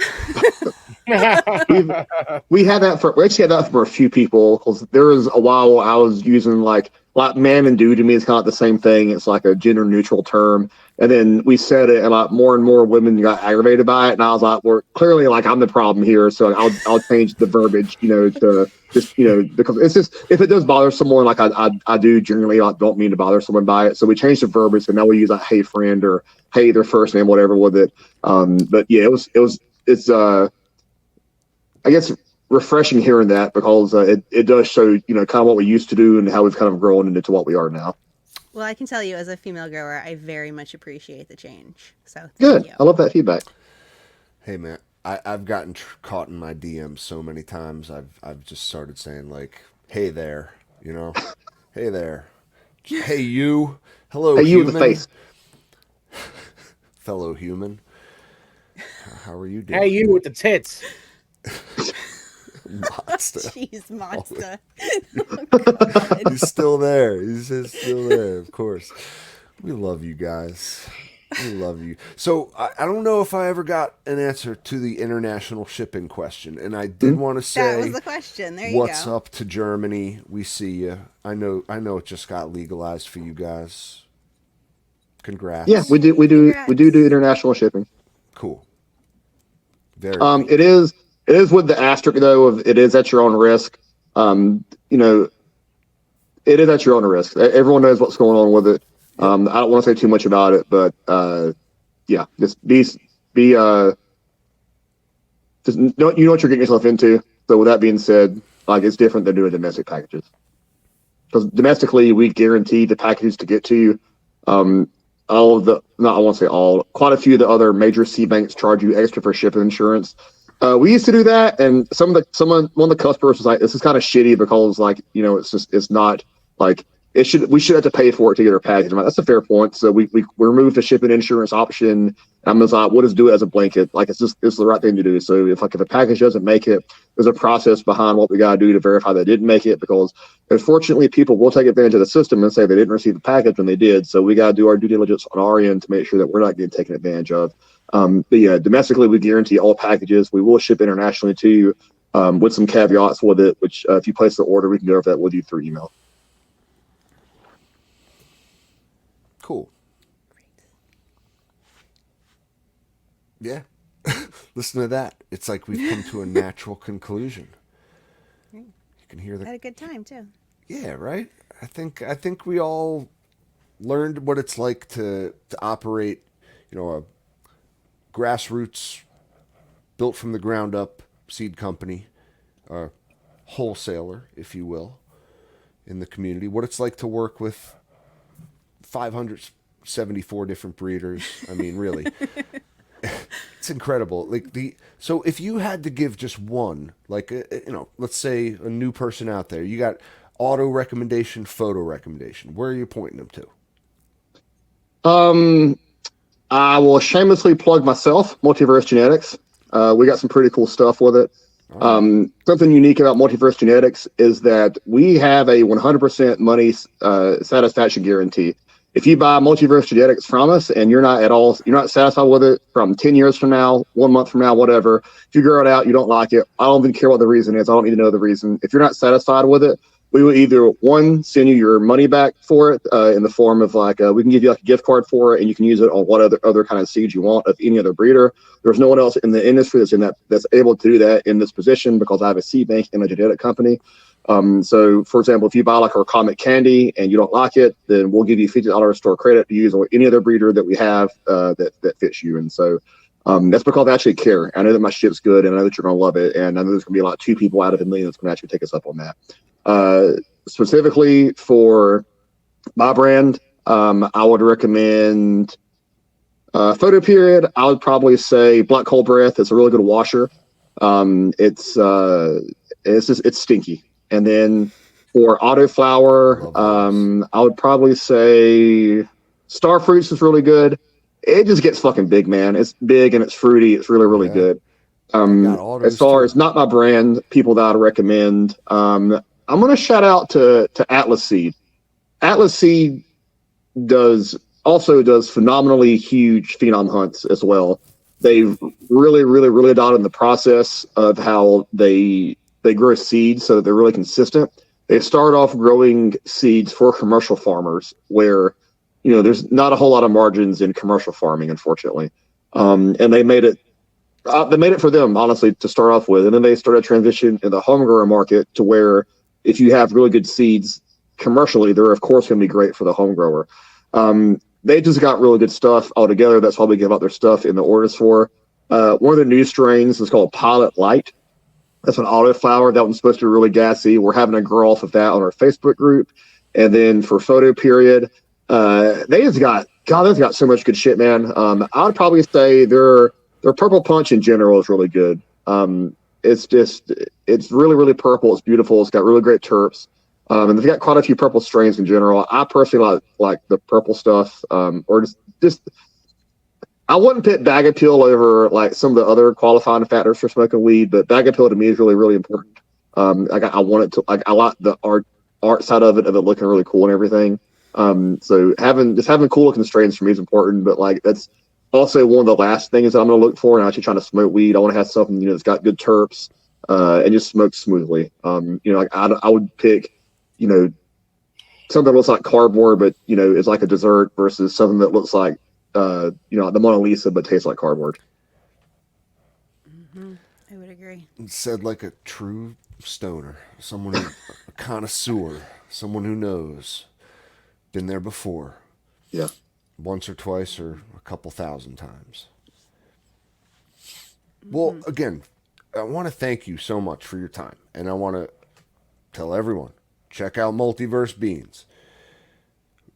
We actually had that for a few people because there was a while I was using like man and dude to me is kind of the same thing. It's like a gender neutral term. And then we said it and like more and more women got aggravated by it. And I was like, well, clearly like I'm the problem here. So I'll change the verbiage, to just, because it's just, if it does bother someone, like I do generally like don't mean to bother someone by it. So we changed the verbiage and now we use like, hey friend or hey, their first name, whatever with it. But yeah, it's I guess refreshing hearing that because it does show kind of what we used to do and how we've kind of grown into what we are now. Well, I can tell you as a female grower, I very much appreciate the change. So thank Good. you. I love that feedback. Hey man, I've gotten caught in my DMs so many times. I've just started saying like, "Hey there," "Hey there," "Hey you," "Hello Hey, you with the human," face. "Fellow human." How are you doing? Hey, you with the tits. Monster. Jeez, monster. He's still there. He's just still there, of course. We love you guys. I love you. So I don't know if I ever got an answer to the international shipping question, and I did want to That was say, the question. There you what's go. up to Germany? We see you. I know it just got legalized for you guys. Yeah, Congrats. we do Congrats. international shipping. Cool. Very cool. It is with the asterisk though of it is at your own risk. You know, it is at your own risk. Everyone knows what's going on with it. Yep. I don't want to say too much about it, but yeah, be just know you know what you're getting yourself into. So with that being said, like it's different than doing domestic packages because domestically we guarantee the packages to get to you. Um, all of the not I won't say all, quite a few of the other major seed banks charge you extra for shipping insurance. We used to do that, and one of the customers was like, "This is kind of shitty because like it's not like we should have to pay for it to get our package." I'm like, "That's a fair point." So we removed the shipping insurance option. I'm just like, "We'll just do it as a blanket. Like it's the right thing to do." So if a package doesn't make it, there's a process behind what we got to do to verify they didn't make it because unfortunately people will take advantage of the system and say they didn't receive the package when they did. So we got to do our due diligence on our end to make sure that we're not getting taken advantage of. But yeah, domestically, we guarantee all packages. We will ship internationally to you with some caveats with it, which if you place the order, we can go over that with you through email. Cool. Yeah. Listen to that. It's like we've come to a natural conclusion. You can hear Had the a good time too. yeah, right? I think we all learned what it's like to operate, a grassroots built from the ground up seed company, a wholesaler, if you will, in the community. What it's like to work with 574 different breeders. I mean, really. It's incredible. So if you had to give just one, like let's say a new person out there, you got auto recommendation, photo recommendation. Where are you pointing them to? Um, I will shamelessly plug myself, Multiverse Genetics. We got some pretty cool stuff with it. All right. Something unique about Multiverse Genetics is that we have a 100% money satisfaction guarantee. If you buy Multiverse Genetics from us and you're not satisfied with it from 10 years from now, 1 month from now, whatever, if you grow it out, you don't like it, I don't even care what the reason is. I don't need to know the reason. If you're not satisfied with it, we will either send you your money back for it in the form of we can give you like a gift card for it and you can use it on what other kind of seeds you want of any other breeder. There's no one else in the industry that's able to do that in this position because I have a seed bank and a genetic company. So for example, if you buy like our Comet Candy and you don't like it, then we'll give you $50 store credit to use on any other breeder that we have that fits you. And so that's because I actually care. I know that my ship's good and I know that you're going to love it. And I know there's going to be like 2 people out of a million that's going to actually take us up on that. Specifically for my brand, I would recommend photo period. I would probably say Black Coal Breath. It's a really good washer. It's stinky. And then for autoflower, I would probably say Star Fruits is really good. It just gets fucking big, man. It's big and it's fruity. It's really, really good. As far as not my brand, people that I'd recommend, I'm going to shout out to Atlas Seed. Atlas Seed does phenomenally huge phenom hunts as well. They've really, really, really dotted in the process of how they grow seeds so that they're really consistent. They start off growing seeds for commercial farmers where, there's not a whole lot of margins in commercial farming, unfortunately. And they made it for them, honestly, to start off with. And then they started transition in the home grower market to where if you have really good seeds commercially, they're of course going to be great for the home grower. They just got really good stuff altogether. That's why we give out their stuff in the orders for. One of the new strains is called Pilot Light. That's an autoflower. That one's supposed to be really gassy. We're having a grow off of that on our Facebook group. And then for photo period, they've got so much good shit, man. I would probably say their purple punch in general is really good. It's really, really purple. It's beautiful. It's got really great terps. And they've got quite a few purple strains in general. I personally like the purple stuff, or just I wouldn't pit bag appeal over like some of the other qualifying factors for smoking weed, but bag appeal to me is really, really important. I want it to I like the art side of it looking really cool and everything. So having cool looking strains for me is important, but like that's also one of the last things that I'm going to look for. And actually trying to smoke weed, I want to have something that's got good terps, and just smoke smoothly. Like I would pick, you know, something that looks like cardboard, but is like a dessert versus something that looks like the Mona Lisa but tastes like cardboard. I would agree. Said like a true stoner, a connoisseur, someone who knows, been there before, Yeah. once or twice or a couple thousand times. Well, again, I want to thank you so much for your time, and I want to tell everyone, check out Multiverse Beans.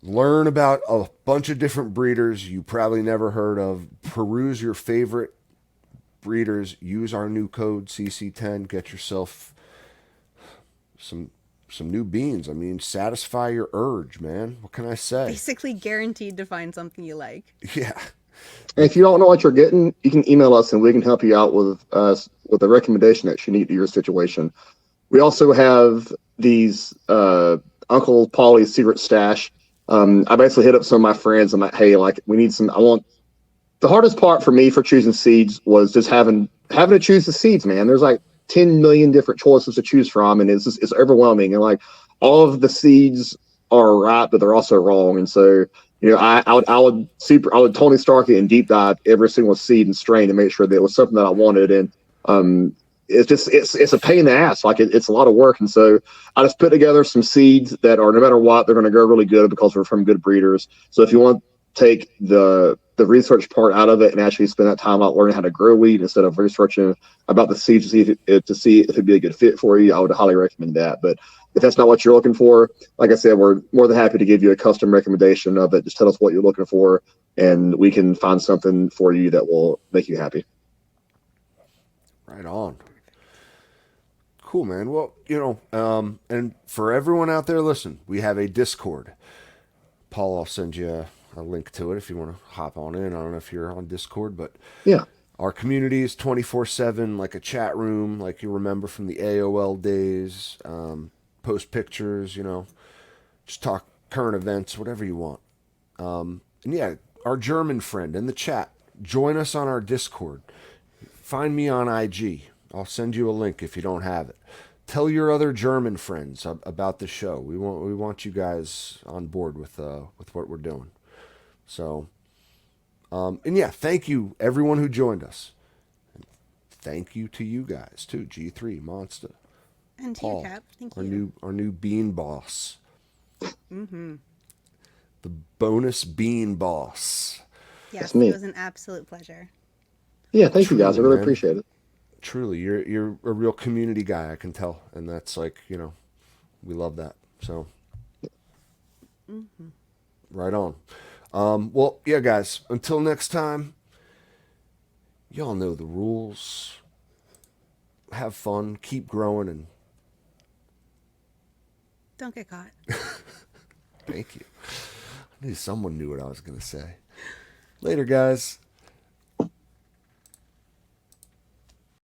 Learn about a bunch of different breeders you probably never heard of. Peruse your favorite breeders. Use our new code CC10. Get yourself some new beans. I mean, satisfy your urge, man. What can I say? Basically guaranteed to find something you like. Yeah. And if you don't know what you're getting, you can email us and we can help you out with a recommendation that's unique to your situation. We also have these Uncle Polly's secret stash. I basically hit up some of my friends. I'm like, hey, like we need some. I want the hardest part for me for choosing seeds was just having to choose the seeds. Man, there's like 10 million different choices to choose from, and it's overwhelming. And like all of the seeds are right, but they're also wrong. And so I would Tony Stark it and deep dive every single seed and strain to make sure that it was something that I wanted. And it's a pain in the ass. Like it's a lot of work. And so I just put together some seeds that are no matter what, they're going to go really good because we're from good breeders. So if you want to take the research part out of it and actually spend that time out learning how to grow weed instead of researching about the seeds to see if it'd be a good fit for you, I would highly recommend that. But if that's not what you're looking for, like I said, we're more than happy to give you a custom recommendation of it. Just tell us what you're looking for, and we can find something for you that will make you happy. Right on. Cool, man. Well, and for everyone out there, listen, we have a Discord. Paul, I'll send you a link to it if you want to hop on in. I don't know if you're on Discord, but yeah, our community is 24/7, like a chat room, like you remember from the AOL days. Post pictures, just talk current events, whatever you want. And yeah, our German friend in the chat, join us on our Discord. Find me on IG. I'll send you a link if you don't have it. Tell your other German friends about the show. We want you guys on board with what we're doing. So, and yeah, thank you everyone who joined us. Thank you to you guys too, G3 Monster, And to Paul, you, Cap. Thank you. our new bean boss. The bonus bean boss. Yes, that's me. it was an absolute pleasure. Yeah, thank you guys. I Truly, really man. appreciate it. Truly, you're a real community guy, I can tell, and that's like we love that. So, right on. Well, yeah, guys. Until next time, y'all know the rules. Have fun, keep growing, and Don't get caught. thank you. I knew someone knew what I was gonna say. Later, guys.